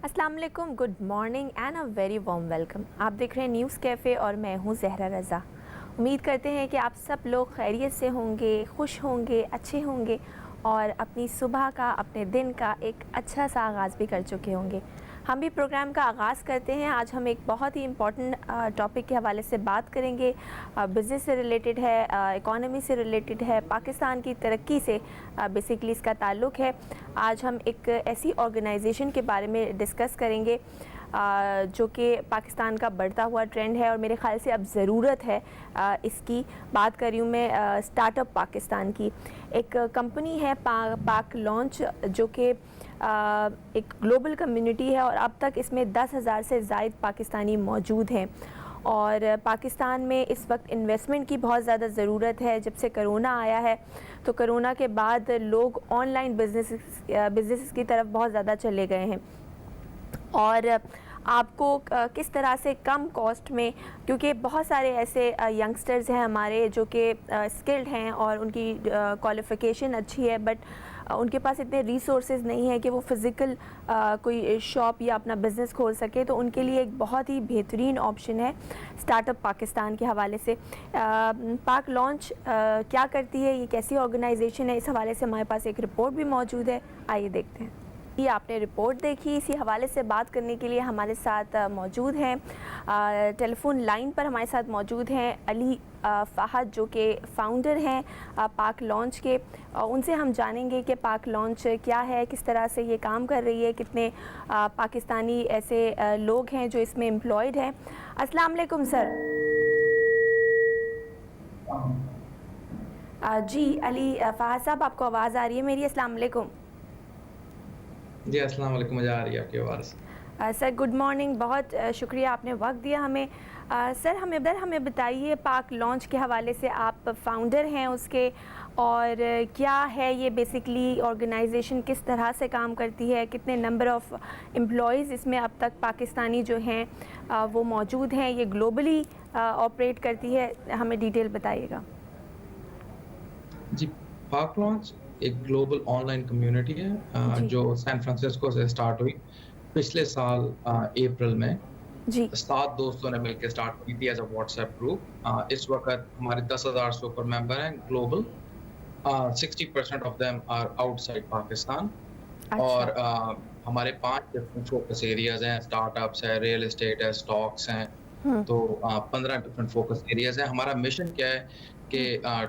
अस्सलाम वालेकुम, good morning and a very warm welcome. आप देख रहे हैं न्यूज़ कैफ़े और मैं हूं ज़हरा रज़ा। उम्मीद करते हैं कि आप सब लोग खैरियत से होंगे, खुश होंगे, अच्छे होंगे और अपनी सुबह का, अपने दिन का एक अच्छा सा आगाज़ भी कर चुके होंगे। हम भी प्रोग्राम का आगाज़ करते हैं। आज हम एक बहुत ही इम्पॉर्टेंट टॉपिक के हवाले से बात करेंगे। बिज़नेस से रिलेटेड है, इकोनॉमी से रिलेटेड है, पाकिस्तान की तरक्की से बेसिकली इसका ताल्लुक़ है। आज हम एक ऐसी ऑर्गेनाइजेशन के बारे में डिस्कस करेंगे जो कि पाकिस्तान का बढ़ता हुआ ट्रेंड है और मेरे ख्याल से अब ज़रूरत है इसकी। बात कर रही हूँ मैं स्टार्टअप पाकिस्तान की। एक कंपनी है पाक लॉन्च, जो कि एक ग्लोबल कम्युनिटी है और अब तक इसमें 10,000 से ज़ायद पाकिस्तानी मौजूद हैं। और पाकिस्तान में इस वक्त इन्वेस्टमेंट की बहुत ज़्यादा ज़रूरत है। जब से करोना आया है तो करोना के बाद लोग ऑनलाइन बिज़नेस की तरफ बहुत ज़्यादा चले गए हैं और आपको किस तरह से कम कॉस्ट में, क्योंकि बहुत सारे ऐसे यंगस्टर्स हैं हमारे जो कि स्किल्ड हैं और उनकी क्वालिफ़िकेशन अच्छी है, बट उनके पास इतने रिसोर्सेज नहीं है कि वो फ़िज़िकल कोई शॉप या अपना बिज़नेस खोल सके। तो उनके लिए एक बहुत ही बेहतरीन ऑप्शन है स्टार्टअप पाकिस्तान के हवाले से। पाक लॉन्च क्या करती है, ये कैसी ऑर्गेनाइजेशन है, इस हवाले से हमारे पास एक रिपोर्ट भी मौजूद है। आइए देखते हैं। ये आपने रिपोर्ट देखी, इसी हवाले से बात करने के लिए हमारे साथ मौजूद हैं, टेलीफोन लाइन पर हमारे साथ मौजूद हैं अली फ़ाहद, जो कि फ़ाउंडर हैं पाक लॉन्च के। उनसे हम जानेंगे कि पाक लॉन्च क्या है, किस तरह से ये काम कर रही है, कितने पाकिस्तानी ऐसे लोग हैं जो इसमें एम्प्लॉयड हैं। अस्सलाम वालेकुम सर। जी अली फ़ाहद साहब, आपको आवाज़ आ रही है मेरी? अस्सलाम वालेकुम। जी, अस्सलाम वालेकुम, मुझे आ रही है आपकी आवाज़। सर गुड मॉर्निंग, बहुत शुक्रिया आपने वक्त दिया हमें। सर हमें बताइए, पाक लॉन्च के हवाले से, आप फाउंडर हैं उसके, और क्या है ये बेसिकली ऑर्गेनाइजेशन, किस तरह से काम करती है, कितने नंबर ऑफ़ एम्प्लॉयज़ इसमें अब तक पाकिस्तानी जो हैं वो मौजूद हैं, ये ग्लोबली ऑपरेट करती है, हमें डिटेल बताइएगा। जी, पाक लॉन्च एक ग्लोबल ऑनलाइन कम्युनिटी है जी जो सैन फ्रांसिस्को से स्टार्ट हुई पिछले साल अप्रैल में। जी 7 दोस्तों ने मिलकर स्टार्ट की थी एज़ अ व्हाट्सएप ग्रुप। इस वक़्त हमारे 10,000 से ऊपर मेंबर हैं global. 60% of them are outside Pakistan. और अच्छा। हमारे 5 डिफरेंट फोकस एरियाज़ हैं, स्टार्टअप्स है, रियल एस्टेट है, स्टॉक्स हैं। हम्म। तो 15 डिफरेंट फोकस एरियाज़ हैं। हमारा मिशन क्या है कि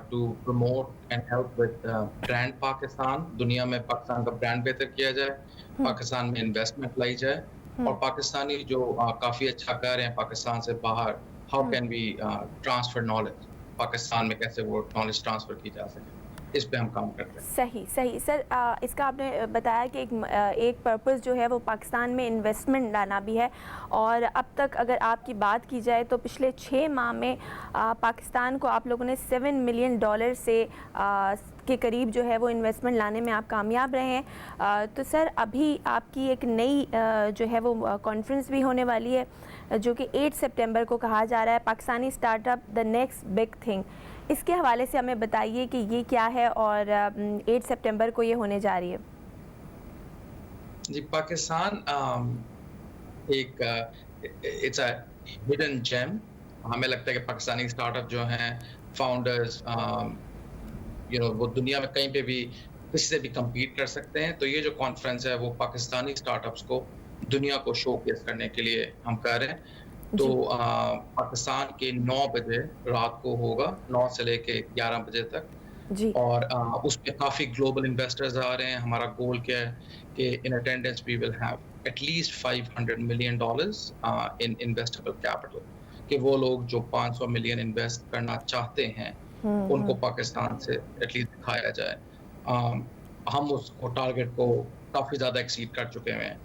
to promote and help with brand Pakistan. दुनिया में पाकिस्तान का ब्रांड बेहतर किया जाए, हम्म। पाकिस्तान में इन्वेस्टमेंट लाई जाए और हम्म। पाकिस्तानी जो काफ़ी अच्छा कर रहे हैं पाकिस्तान से बाहर, how hmm. Can we transfer knowledge, Pakistan में कैसे वो नॉलेज ट्रांसफर की जा सके, इस पे हम काम करते हैं। सही सही सर, इसका आपने बताया कि एक पर्पस जो है वो पाकिस्तान में इन्वेस्टमेंट लाना भी है। और अब तक अगर आपकी बात की जाए तो पिछले 6 माह में पाकिस्तान को आप लोगों ने $7 मिलियन से के करीब जो है वो इन्वेस्टमेंट लाने में आप कामयाब रहे हैं। तो सर अभी आपकी एक नई जो है वो कॉन्फ्रेंस भी होने वाली है, जो कि 8 सितंबर को कहा जा रहा है, Pakistani startup the next big thing. इसके हवाले से हमें बताइए कि ये क्या है और 8 सितंबर को ये होने जा रही है। जी, पाकिस्तान एक इट्स अ हिडन जेम। हमें लगता है कि पाकिस्तानी स्टार्टअप जो हैं, फाउंडर्स वो दुनिया में कहीं पे भी किसी से भी कम्पीट कर सकते हैं। तो ये जो कॉन्फ्रेंस है वो पाकिस्तानी स्टार्टअप्स को दुनिया को शोकेस करने के लिए हम कर रहे हैं। तो जी पाकिस्तान के 9 बजे रात को होगा, 9 से लेके 11 बजे तक। जी। और उसमें काफ़ी ग्लोबल इन्वेस्टर्स आ रहे हैं। हमारा गोल क्या है कि in attendance we will have at least $500 million in investable capital, कि वो लोग जो 500 मिलियन इन्वेस्ट करना चाहते हैं, उनको पाकिस्तान से एट लीस्ट दिखाया जाए। हम उसको टारगेट को काफ़ी ज़्यादा एक्सीड कर चुके हैं।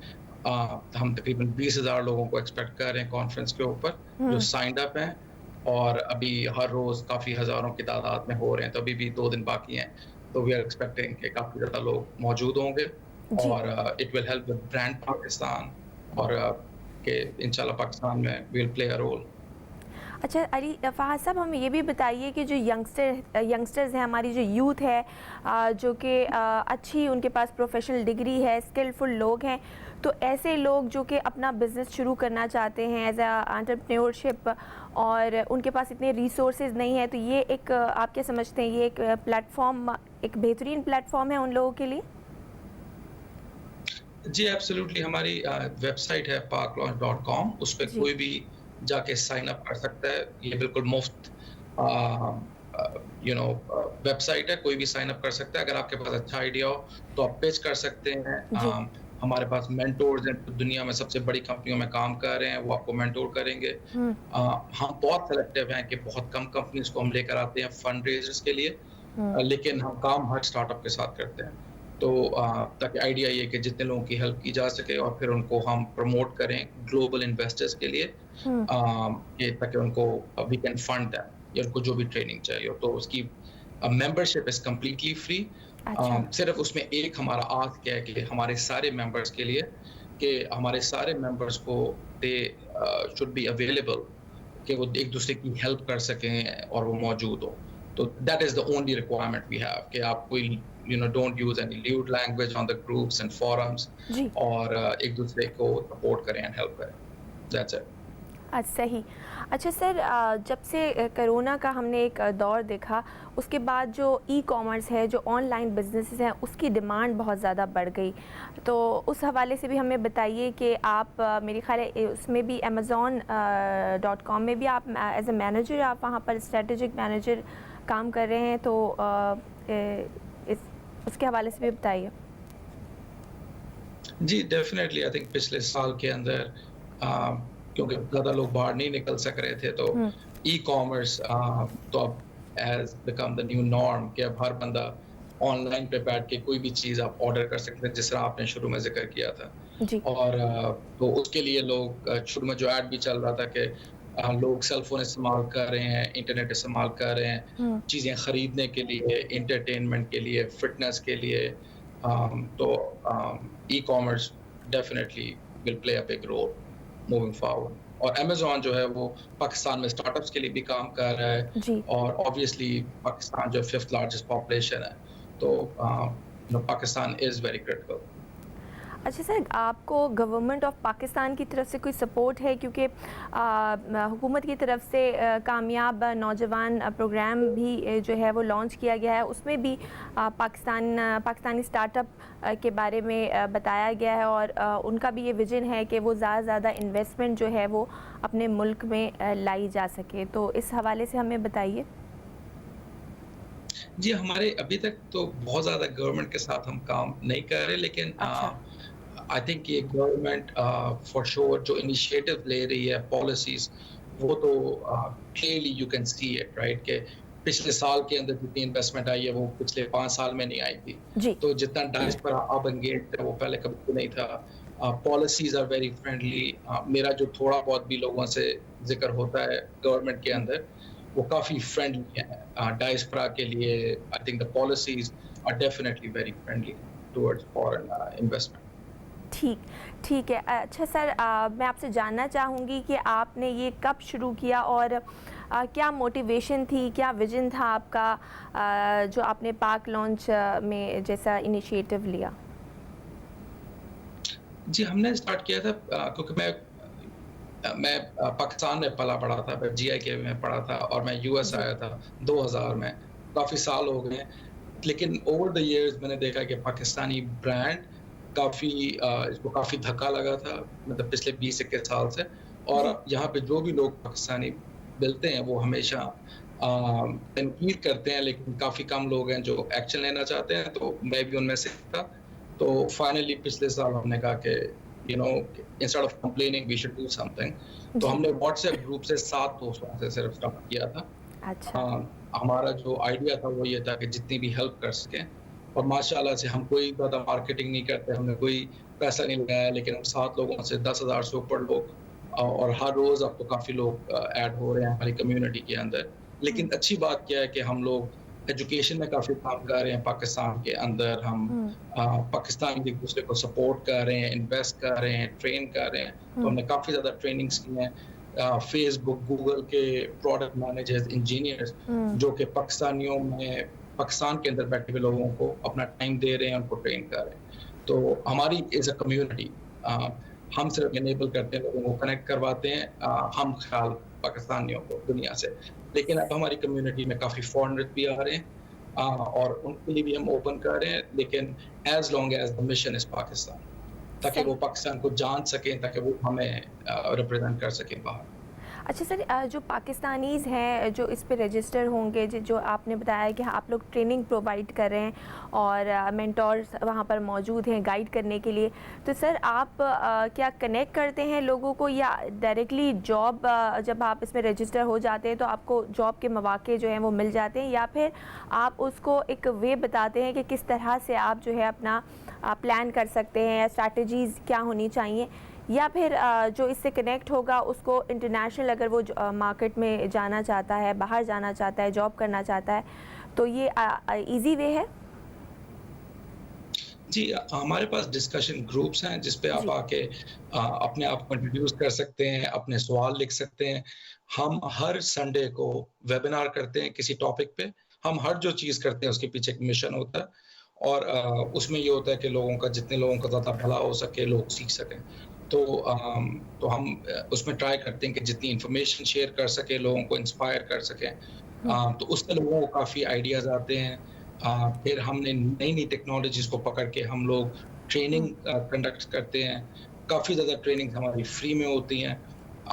हम तकरीबन 20,000 लोगों को एक्सपेक्ट कर रहे हैं कॉन्फ्रेंस के ऊपर, जो साइंड अप हैं। और अभी हर रोज़ काफ़ी हज़ारों की तादाद में हो रहे हैं, तो अभी भी 2 दिन बाकी हैं। तो वी आर एक्सपेक्टिंग कि काफ़ी ज़्यादा लोग मौजूद होंगे जी और it will help with brand Pakistan और कि इंशाल्लाह पाकिस्तान में we will play a role. अच्छा अली फ़ाहद साहब, हमें ये भी बताइए कि जो यंगस्टर्स हैं, हमारी जो यूथ है, जो कि अच्छी उनके पास प्रोफेशनल डिग्री है, स्किलफुल लोग हैं, तो ऐसे लोग जो कि अपना बिज़नेस शुरू करना चाहते हैं एज अ एंटरप्रेन्योरशिप, और उनके पास इतने रिसोर्सेज नहीं है, तो ये एक आप क्या समझते हैं, ये एक प्लेटफॉर्म, एक बेहतरीन प्लेटफॉर्म है उन लोगों के लिए? जी, एब्सोल्युटली हमारी वेबसाइट है parklaunch.com, उस पे जी। कोई भी जाके साइन अप कर सकता है। ये बिल्कुल मुफ्त अ वेबसाइट है, कोई भी साइन अप कर सकता है। अगर आपके पास अच्छा आइडिया हो, तो आप पिच कर सकते हैं। जी। हमारे पास मेंटोर्स हैं, जो दुनिया में सबसे बड़ी कंपनियों में काम कर रहे हैं, वो आपको मेंटोर करेंगे। हम्म। हम बहुत सेलेक्टिव हैं कि बहुत कम कंपनीज़ को हम लेकर आते हैं फंड रेज़र्स के लिए। हम्म। लेकिन हम काम हर स्टार्टअप के साथ करते हैं। तो ताकि आइडिया ये है कि जितने लोगों की हेल्प की जा सके और फिर उनको हम प्रमोट करें ग्लोबल इन्वेस्टर्स के लिए, हम्म। ये ताकि उनको वी कैन फंड दैम या उनको जो भी ट्रेनिंग चाहिए हो। तो उसकी मेंबरशिप इज़ कंप्लीटली फ्री। अच्छा। सिर्फ उसमें एक हमारा आस्क है कि हमारे सारे मेंबर्स के लिए, कि हमारे सारे मेंबर्स को दे शुड बी अवेलेबल, कि वो एक दूसरे की हेल्प कर सकें और वो मौजूद हो। तो that is the only requirement we have, कि आप कोई don't use any lewd language on the groups and forums, जी। और एक दूसरे को सपोर्ट करें एंड हेल्प करें। That's it. सही। अच्छा सर, जब से कोरोना का हमने एक दौर देखा, उसके बाद जो ई कॉमर्स है, जो ऑनलाइन बिजनेसेस हैं, उसकी डिमांड बहुत ज़्यादा बढ़ गई। तो उस हवाले से भी हमें बताइए कि आप मेरे ख्याल है उसमें भी amazon.com में भी आप एज ए मैनेजर, आप वहाँ पर स्ट्रेटेजिक मैनेजर काम कर रहे हैं, तो इस उसके हवाले से भी बताइए। जी, डेफ़िनेटली आई थिंक पिछले साल के अंदर अ, क्योंकि ज़्यादा लोग बाहर नहीं निकल सक रहे थे, तो हम्म। ई-कॉमर्स तो अब has become the new norm, कि अब हर बंदा ऑनलाइन पे बैठ के कोई भी चीज़ आप ऑर्डर कर सकते हैं, जिस तरह आपने शुरू में ज़िक्र किया था। जी। और तो उसके लिए लोग शुरू में जो ऐड भी चल रहा था कि लोग सेल फ़ोन इस्तेमाल कर रहे हैं, इंटरनेट इस्तेमाल कर रहे हैं, हम्म। चीज़ें खरीदने के लिए, एंटरटेनमेंट के लिए, फ़िटनेस के लिए। तो e-commerce definitely will play a big role moving forward. और अमेज़न जो है वो पाकिस्तान में स्टार्टअप्स के लिए भी काम कर रहा है, जी। और ऑब्वियसली पाकिस्तान जो 5th लार्जेस्ट पॉपुलेशन है, तो पाकिस्तान इज़ वेरी क्रिटिकल। अच्छा सर, आपको गवर्नमेंट ऑफ पाकिस्तान की तरफ से कोई सपोर्ट है, क्योंकि हुकूमत की तरफ से कामयाब नौजवान प्रोग्राम भी जो है वो लॉन्च किया गया है, उसमें भी पाकिस्तानी स्टार्टअप के बारे में बताया गया है, और उनका भी ये विजन है कि वो ज़्यादा से ज़्यादा इन्वेस्टमेंट जो है वो अपने मुल्क में लाई जा सके, तो इस हवाले से हमें बताइए। जी, हमारे अभी तक तो बहुत ज़्यादा गवर्नमेंट के साथ हम काम नहीं कर रहे, लेकिन अच्छा। आई थिंक ये गवर्नमेंट फॉर श्योर जो इनिशिएटिव ले रही है, पॉलिसीज़, वो तो clearly you can see it, right? कि पिछले साल के अंदर जितनी इन्वेस्टमेंट आई है, वो पिछले 5 साल में नहीं आई थी। जी। तो जितना डायस्पोरा अब एंगेज्ड है, वो पहले कभी भी नहीं था। Policies are very friendly. मेरा जो थोड़ा बहुत भी लोगों से ज़िक्र होता है गवर्नमेंट के हम्म। अंदर, वो काफ़ी फ्रेंडली है डायस्पोरा के लिए। I think the policies are definitely very friendly towards foreign investment. ठीक ठीक है। अच्छा सर, मैं आपसे जानना चाहूँगी कि आपने ये कब शुरू किया, और क्या मोटिवेशन थी, क्या विजन था आपका, जो आपने पाक लॉन्च में जैसा इनिशिएटिव लिया? जी, हमने स्टार्ट किया था क्योंकि मैं पाकिस्तान में पला-बड़ा था, मैं जीआईके में पढ़ा था, और मैं यूएस जी। आया था 2000 में। काफ़ी साल हो गए हैं, लेकिन ओवर द इयर्स मैंने देखा कि पाकिस्तानी ब्रांड काफ़ी इसको काफ़ी धक्का लगा था, मतलब पिछले 20-21 साल से। और जी। यहाँ पे जो भी लोग पाकिस्तानी मिलते हैं, वो हमेशा तनकीद करते हैं, लेकिन काफ़ी कम लोग हैं जो एक्शन लेना चाहते हैं, तो मैं भी उनमें से था। तो फाइनली पिछले साल हमने कहा कि you know instead of complaining we should do something. तो जी। हमने व्हाट्सएप ग्रुप से 7 दोस्तों से सिर्फ स्टार्ट किया था। अच्छा। हमारा जो आइडिया था वो ये था कि जितनी भी हेल्प कर सकें, और माशाल्लाह से हम कोई ज़्यादा मार्केटिंग नहीं करते, हमने कोई पैसा नहीं लगाया, लेकिन हम 7 लोगों से 10,000 से ऊपर लोग, और हर रोज़ अब तो काफ़ी लोग ऐड हो रहे हैं हमारी कम्युनिटी के अंदर। हम्म। लेकिन अच्छी बात क्या है कि हम लोग एजुकेशन में काफ़ी काम कर रहे हैं पाकिस्तान के अंदर। हम हम्म। पाकिस्तान में एक-दूसरे को सपोर्ट कर रहे हैं, इन्वेस्ट कर रहे हैं, ट्रेन कर रहे हैं। तो हम्म। हमने काफ़ी ज़्यादा ट्रेनिंग्स की हैं। फेसबुक, गूगल के प्रोडक्ट मैनेजर्स, इंजीनियर्स हुँ, जो कि पाकिस्तानियों में पाकिस्तान के अंदर बैठे हुए लोगों को अपना टाइम दे रहे हैं, उनको ट्रेन कर रहे हैं। तो हमारी एज़ अ कम्युनिटी हम सिर्फ इनेबल करते हैं, लोगों को कनेक्ट करवाते हैं हम ख़याल पाकिस्तानियों को दुनिया से। लेकिन अब हमारी कम्युनिटी में काफ़ी फ़ॉरेनर्स भी आ रहे हैं और उनके लिए भी हम ओपन कर रहे हैं, लेकिन as long as the mission is Pakistan, ताकि वो सही। पाकिस्तान को जान सकें, ताकि वो हमें रिप्रेज़ेंट कर सकें बाहर। अच्छा सर, जो पाकिस्तानीज़ हैं जो इस पे रजिस्टर होंगे, जो आपने बताया कि आप लोग ट्रेनिंग प्रोवाइड कर रहे हैं और मेंटोर्स वहाँ पर मौजूद हैं गाइड करने के लिए, तो सर आप क्या कनेक्ट करते हैं लोगों को, या डायरेक्टली जॉब जब आप इसमें रजिस्टर हो जाते हैं तो आपको जॉब के मौके जो हैं वो मिल जाते हैं, या फिर आप उसको एक वे बताते हैं कि किस तरह से आप जो है अपना प्लान कर सकते हैं, या स्ट्रैटेजीज़ क्या होनी चाहिए, या फिर जो इससे कनेक्ट होगा उसको इंटरनेशनल अगर वो मार्केट में जाना चाहता है, बाहर जाना चाहता है, जॉब करना चाहता है, तो ये ईज़ी वे है? जी, हमारे पास डिस्कशन ग्रुप्स हैं जिस पे आप जी। आके अपने आप को इंट्रोड्यूस कर सकते हैं, अपने सवाल लिख सकते हैं। हम हर संडे को वेबिनार करते हैं किसी टॉपिक पे। हम हर जो चीज़ करते हैं उसके पीछे एक मिशन होता है और उसमें ये होता है कि लोगों का जितने लोगों का ज़्यादा भला हो सके, लोग सीख सकें। तो तो हम उसमें ट्राई करते हैं कि जितनी इन्फॉर्मेशन शेयर कर सकें, लोगों को इंस्पायर कर सकें। हुँ, तो उससे लोगों को काफ़ी आइडियाज़ आते हैं। फिर हमने नई-नई टेक्नोलॉजीज़ को पकड़ के हम लोग ट्रेनिंग हुँ, कंडक्ट करते हैं। काफ़ी ज़्यादा ट्रेनिंग हमारी फ्री में होती हैं।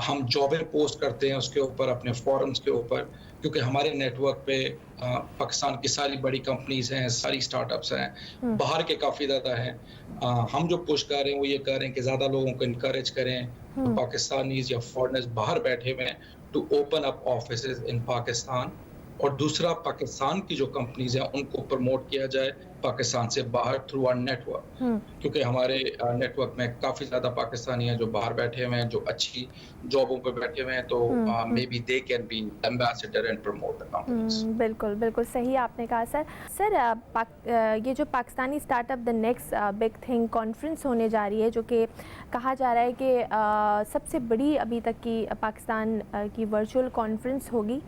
हम जॉबें पोस्ट करते हैं उसके ऊपर अपने फोरम्स के ऊपर क्योंकि हमारे नेटवर्क पे पाकिस्तान की सारी बड़ी कंपनीज़ हैं, सारी स्टार्टअप्स हैं, हुँ, बाहर के काफ़ी ज़्यादा हैं। हम जो पुश कर रहे हैं वो ये कर रहे हैं कि ज़्यादा लोगों को एनकरेज करें, जो हुँ, पाकिस्तानीज़ या फॉरेनर्स बाहर बैठे हुए हैं, टू ओपन अप ऑफिसेज़ इन पाकिस्तान और दूसरा पाकिस्तान की जो कंपनीज़ हैं उनको प्रमोट किया जाए पाकिस्तान से बाहर थ्रू आवर नेटवर्क। हुँ, क्योंकि हमारे नेटवर्क में काफ़ी ज़्यादा पाकिस्तानी हैं जो बाहर बैठे हुए हैं, जो अच्छी जॉबों पे बैठे हुए हैं, तो हुँ, हुँ। May be they can be ambassador and promote the companies. बिल्कुल, बिल्कुल सही आपने कहा सर। सर ये जो Pakistani startup the next big thing conference होने जा रही है, जो कि कहा जा रहा है कि सबसे बड़ी अभी तक की पाकिस्तान की वर्चुअल कॉन्फ्रेंस होगी।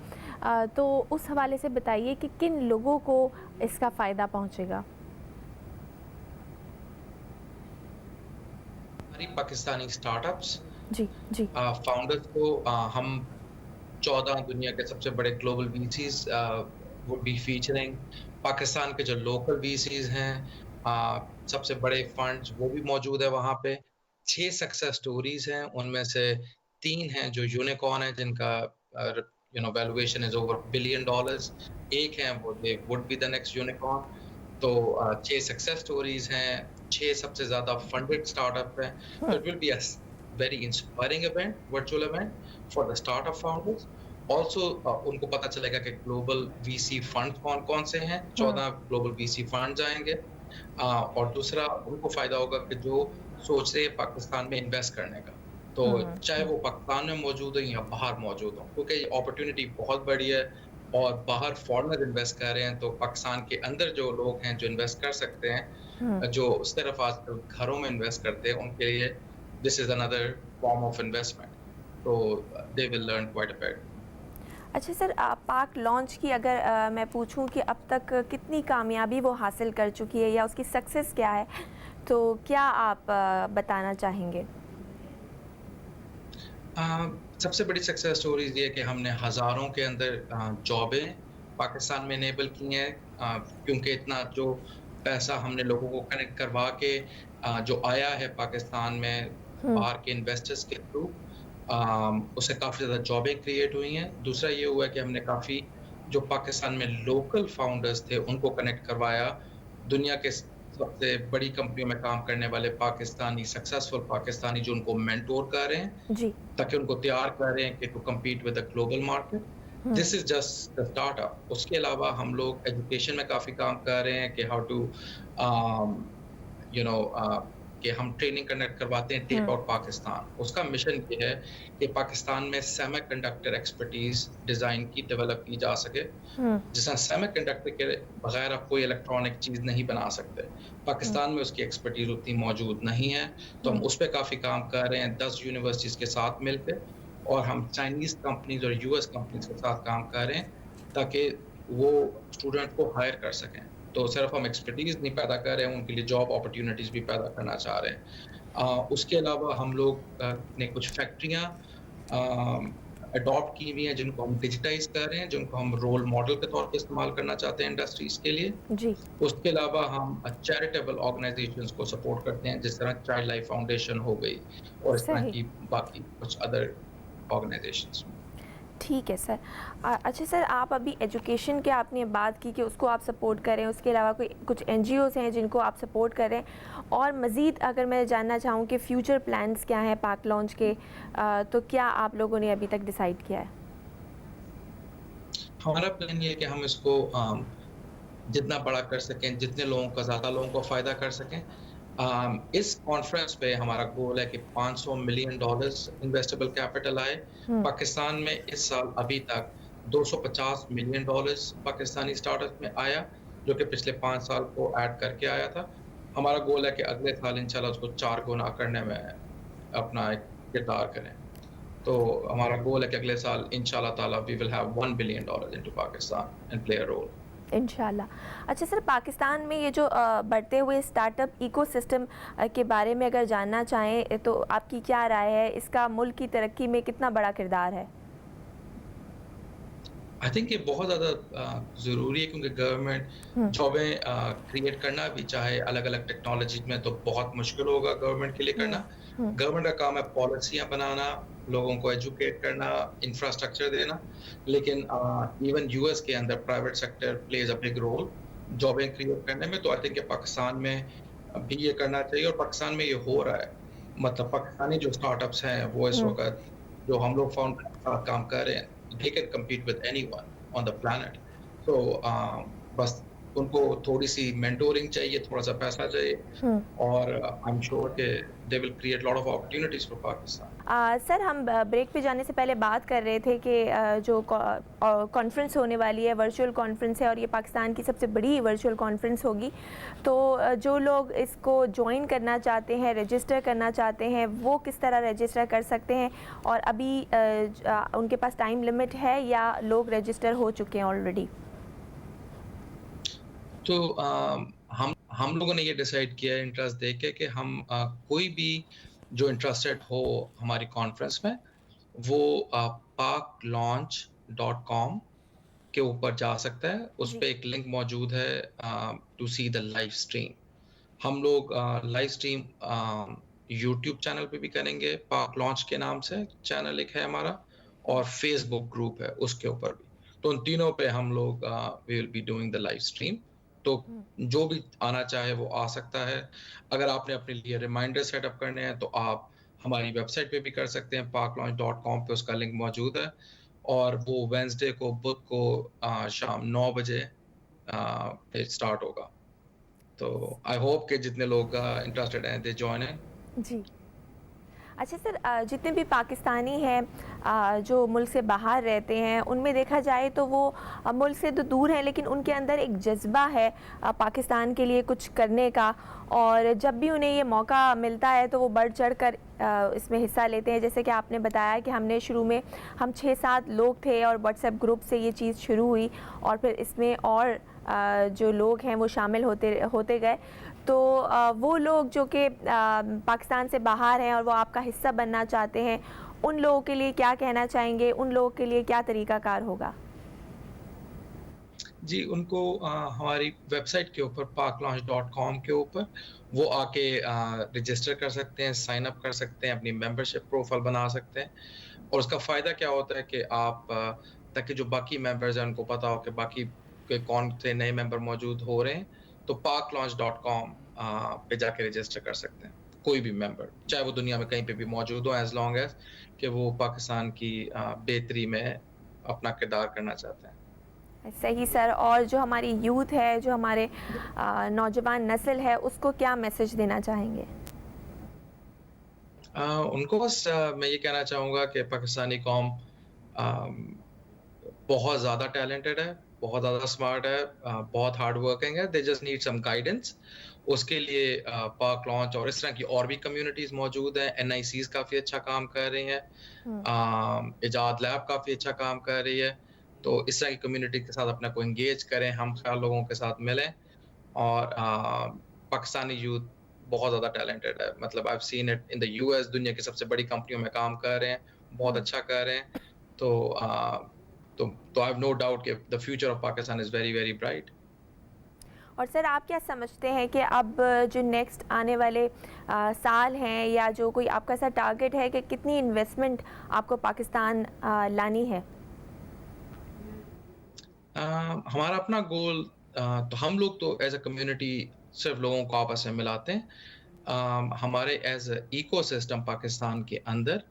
तो उस हवाले से बताइए कि किन लोगों को इसका फ़ायदा पहुँचेगा? हमारी पाकिस्तानी स्टार्टअप्स जी, जी। फाउंडर्स को हम 14 दुनिया के सबसे बड़े global VCs would be featuring. Pakistan के जो लोकल वीसीज़ हैं सबसे बड़े फंड्स वो भी मौजूद है वहाँ पे। 6 सक्सेस स्टोरीज़ हैं, उनमें से 3 हैं जो यूनिकॉर्न हैं जिनका valuation is over billion dollars. एक है वो they would be the next unicorn. तो 6 सक्सेस स्टोरीज़ हैं, 6 सबसे ज़्यादा फंडेड स्टार्टअप हैं। तो हुँ, it will be a very inspiring event, virtual event for the startup founders. Also उनको पता चलेगा कि ग्लोबल वीसी फंड कौन-कौन से हैं, हुँ, 14 ग्लोबल वीसी फंड्स आएँगे। और दूसरा उनको फ़ायदा होगा कि जो सोच रहे हैं पाकिस्तान में इन्वेस्ट करने का, तो हुँ, चाहे हुँ, वो पाकिस्तान में मौजूद हों या बाहर मौजूद हों, क्योंकि ये अपॉर्च्युनिटी बहुत बड़ी है और बाहर फॉरेनर इन्वेस्ट कर रहे हैं, तो पाकिस्तान के अंदर जो लोग हैं, जो इन्वेस्ट कर सकते हैं, हुँ। जो सिर्फ़ आजकल घरों में इन्वेस्ट करते हैं, उनके लिए this is another form of investment. तो they will learn quite a bit. अच्छा सर, पाक लॉन्च की अगर मैं पूछूं कि अब तक कितनी कामयाबी वो हासिल कर चुकी है, या उसकी सक्सेस क्या है, तो क्या आप बताना चाहेंगे? अ, सबसे बड़ी सक्सेस स्टोरीज़ ये है कि हमने हज़ारों के अंदर जॉबें पाकिस्तान में इनेबल की हैं क्योंकि इतना जो पैसा हमने लोगों को कनेक्ट करवा के जो आया है पाकिस्तान में हुँ, बाहर के इन्वेस्टर्स के थ्रू उससे काफ़ी ज़्यादा जॉबें क्रिएट हुई हैं। दूसरा ये हुआ है कि हमने काफ़ी जो पाकिस्तान में लोकल फाउंडर्स थे, उनको कनेक्ट करवाया। दुनिया के सबसे बड़ी कंपनियों में काम करने वाले पाकिस्तानी सक्सेसफुल पाकिस्तानी जो उनको मेंटर कर रहे हैं जी, ताकि उनको तैयार करें कि to compete with the global market. Hmm, this is just the startup. उसके अलावा हम लोग एजुकेशन में काफ़ी काम कर रहे हैं कि how to um, you know कि हम ट्रेनिंग कंडक्ट करवाते हैं टेप हुँ, आउट पाकिस्तान। उसका मिशन ये है कि पाकिस्तान में सेमीकंडक्टर एक्सपर्टीज़ डिज़ाइन की डेवलप की जा सके। हुँ, जिसमें सेमीकंडक्टर के बगैर आप कोई इलेक्ट्रॉनिक चीज़ नहीं बना सकते। हुँ, पाकिस्तान में उसकी एक्सपर्टीज़ उतनी मौजूद नहीं है, तो हम हुँ, उस पे काफ़ी काम कर रहे हैं 10 यूनिवर्सिटीज़ के साथ मिलके। और हम चाइनीज़ कंपनीज़ और यूएस कंपनीज़ के साथ काम कर रहे हैं, ताकि वो स्टूडेंट को हायर कर सकें। तो सिर्फ़ हम एक्सपर्टीज़ नहीं पैदा कर रहे हैं, उनके लिए जॉब अपॉर्च्युनिटीज़ भी पैदा करना चाह रहे हैं। उसके अलावा हम लोग ने कुछ फैक्ट्रियाँ अडॉप्ट की हुई हैं, जिनको हम डिजिटाइज़ कर रहे हैं, जिनको हम रोल मॉडल के तौर पे इस्तेमाल करना चाहते हैं इंडस्ट्रीज़ के लिए। जी, उसके अलावा हम चैरिटेबल ऑर्गेनाइज़ेशंस को सपोर्ट करते हैं, जिस तरह चाइल्ड लाइन फाउंडेशन हो गई और इस तरह सही। की बाकी कुछ अदर ऑर्गेनाइज़ेशंस। ठीक है सर। अच्छा सर, आप अभी एजुकेशन की आपने बात की कि उसको आप सपोर्ट कर रहे हैं, उसके अलावा कोई कुछ एनजीओज़ हैं जिनको आप सपोर्ट कर रहे हैं, और मज़ीद अगर मैं जानना चाहूँ कि फ्यूचर प्लान्स क्या हैं पाक लॉन्च के, तो क्या आप लोगों ने अभी तक डिसाइड किया है? हमारा प्लान ये है कि हम इसको जितना बड़ा कर सकें, जितने लोगों का ज़्यादा लोगों को फ़ायदा कर सकें। इस कॉन्फ्रेंस पे हमारा गोल है कि $500 मिलियन इन्वेस्टेबल कैपिटल आए। हुँ, पाकिस्तान में इस साल अभी तक $250 मिलियन पाकिस्तानी स्टार्टअप में आया, जो कि पिछले 5 साल को ऐड करके आया था। हमारा गोल है कि अगले साल इंशाल्लाह उसको 4 गुना करने में अपना एक किरदार करें। तो हमारा गोल है कि अगले साल इंशाल्लाह ताला we will have $1 billion into Pakistan and play a role. इंशाल्लाह। अच्छा सर, पाकिस्तान में ये जो बढ़ते हुए स्टार्टअप इकोसिस्टम के बारे में अगर जानना चाहें, तो आपकी क्या राय है? इसका मुल्क की तरक्की में कितना बड़ा किरदार है? आई थिंक ये बहुत ज़्यादा ज़रूरी है, क्योंकि गवर्नमेंट हुँ, जॉबें क्रिएट करना भी चाहे अलग-अलग टेक्नोलॉजी में, तो बहुत मुश्किल होगा गवर्नमेंट के लिए हुँ, करना। हुँ, गवर्नमेंट का काम है पॉलिसियाँ बनाना, लोगों को एजुकेट करना, इंफ्रास्ट्रक्चर देना। लेकिन इवन यूएस के अंदर private sector plays a big role जॉबें क्रिएट करने में। तो आई थिंक कि पाकिस्तान में भी ये करना चाहिए, और पाकिस्तान में ये हो रहा है। मतलब पाकिस्तानी जो स्टार्टअप्स हैं, वो इस हुँ, वक़्त जो हम लोग फाउंडर के साथ काम कर रहे हैं, they can compete with anyone on the planet. So बस उनको थोड़ी-सी मेंटोरिंग चाहिए, थोड़ा-सा पैसा चाहिए, हुँ। और आई एम श्योर कि they will create lot of opportunities for Pakistan. Sir, हम ब्रेक पे जाने से पहले बात कर रहे थे कि जो कॉन्फ्रेंस होने वाली है, वर्चुअल कॉन्फ्रेंस है, और ये पाकिस्तान की सबसे बड़ी वर्चुअल कॉन्फ्रेंस होगी। तो जो लोग इसको ज्वाइन करना चाहते हैं, रजिस्टर करना चाहते हैं, वो किस तरह रजिस्टर कर सकते हैं? और अभी उनके पास टाइम लिमिट है या लोग रजिस्टर हो चुके हैं ऑलरेडी? तो हम लोगों ने ये डिसाइड किया है इंटरेस्ट देख के कि हम कोई भी जो इंटरेस्टेड हो हमारी कॉन्फ्रेंस में, वो parklaunch.com के ऊपर जा सकता है। उस जी। पे एक लिंक मौजूद है to see the live stream. हम लोग लाइव स्ट्रीम यूट्यूब चैनल पे भी करेंगे, पाक लॉन्च के नाम से चैनल एक है हमारा, हुँ, और फेसबुक ग्रुप है उसके ऊपर भी। तो उन तीनों पे हम लोग we will be doing the live stream. तो हुँ। जो भी आना चाहे वो आ सकता है। अगर आपने अपने लिए रिमाइंडर सेटअप करने हैं, तो आप हमारी वेबसाइट पे भी कर सकते हैं, parklaunch.com पे उसका लिंक मौजूद है। और वो वेडनेसडे को बुध को शाम 9 बजे पे स्टार्ट होगा। तो आई होप कि जितने लोग इंटरेस्टेड हैं दे जॉइन इन। जी। अच्छा सर, जितने भी पाकिस्तानी हैं जो मुल्क से बाहर रहते हैं, उनमें देखा जाए तो वो मुल्क से तो दूर हैं, लेकिन उनके अंदर एक जज्बा है पाकिस्तान के लिए कुछ करने का, और जब भी उन्हें ये मौका मिलता है तो वो बढ़ चढ़ कर इसमें हिस्सा लेते हैं। जैसे कि आपने बताया कि हमने शुरू में हम 6-7 लोग थे और व्हाट्सएप ग्रुप से ये चीज़ शुरू हुई, और फिर इसमें और जो लोग हैं वो शामिल होते होते गए। तो वो लोग जो कि पाकिस्तान से बाहर हैं और वो आपका हिस्सा बनना चाहते हैं, उन लोगों के लिए क्या कहना चाहेंगे? उन लोगों के लिए क्या तरीक़ाकार होगा? जी, उनको हमारी वेबसाइट के ऊपर parklaunch.com के ऊपर वो आके रजिस्टर कर सकते हैं, साइन अप कर सकते हैं, अपनी मेंबरशिप प्रोफाइल बना सकते हैं। और उसका फ़ायदा क्या होता है कि आप ताकि जो बाकी मेंबर्स हैं उनको पता हो कि बाकी के कौन से नए मेंबर मौजूद हो रहे हैं, तो parklaunch.com पे जाके रजिस्टर कर सकते हैं। कोई भी मेंबर, चाहे वो दुनिया में कहीं पे भी मौजूद हो, एज़ लॉन्ग एज़ कि वो पाकिस्तान की बेहतरी में अपना किरदार करना चाहते हैं। सही सर, और जो हमारी यूथ है, जो हमारे नौजवान नस्ल है, उसको क्या मैसेज देना चाहेंगे? उनको बस मैं ये कहना चाहूँगा कि पाकिस्तानी कौम अम, बहुत ज़्यादा टैलेंटेड है, बहुत ज़्यादा स्मार्ट है, बहुत हार्ड वर्किंग है, they just need some guidance. उसके लिए पार्क लॉन्च और इस तरह की और भी कम्युनिटीज़ मौजूद हैं, एनआईसीज़ काफ़ी अच्छा काम कर रही हैं, हुँ। इजाद लैब काफ़ी अच्छा काम कर रही है। तो इस तरह की कम्युनिटी के साथ अपने को एंगेज करें, हम ख़याल लोगों के साथ मिलें और पाकिस्तानी यूथ बहुत ज़्यादा टैलेंटेड है। मतलब I have seen it in the US, दुनिया की सबसे बड़ी कंपनियों में काम कर रहे हैं, बहुत हुँ। अच्छा कर रहे हैं। तो तो आई हैव नो डाउट कि the future of Pakistan is very, very bright. और सर आप क्या समझते हैं कि अब जो नेक्स्ट आने वाले साल हैं या जो कोई आपका ऐसा टारगेट है कि कितनी इन्वेस्टमेंट आपको पाकिस्तान लानी है? हमारा अपना गोल, तो हम लोग तो एज़ अ कम्युनिटी सिर्फ़ लोगों को आपस में मिलाते हैं। हमारे एज़ अ इकोसिस्टम पाकिस्तान के अंदर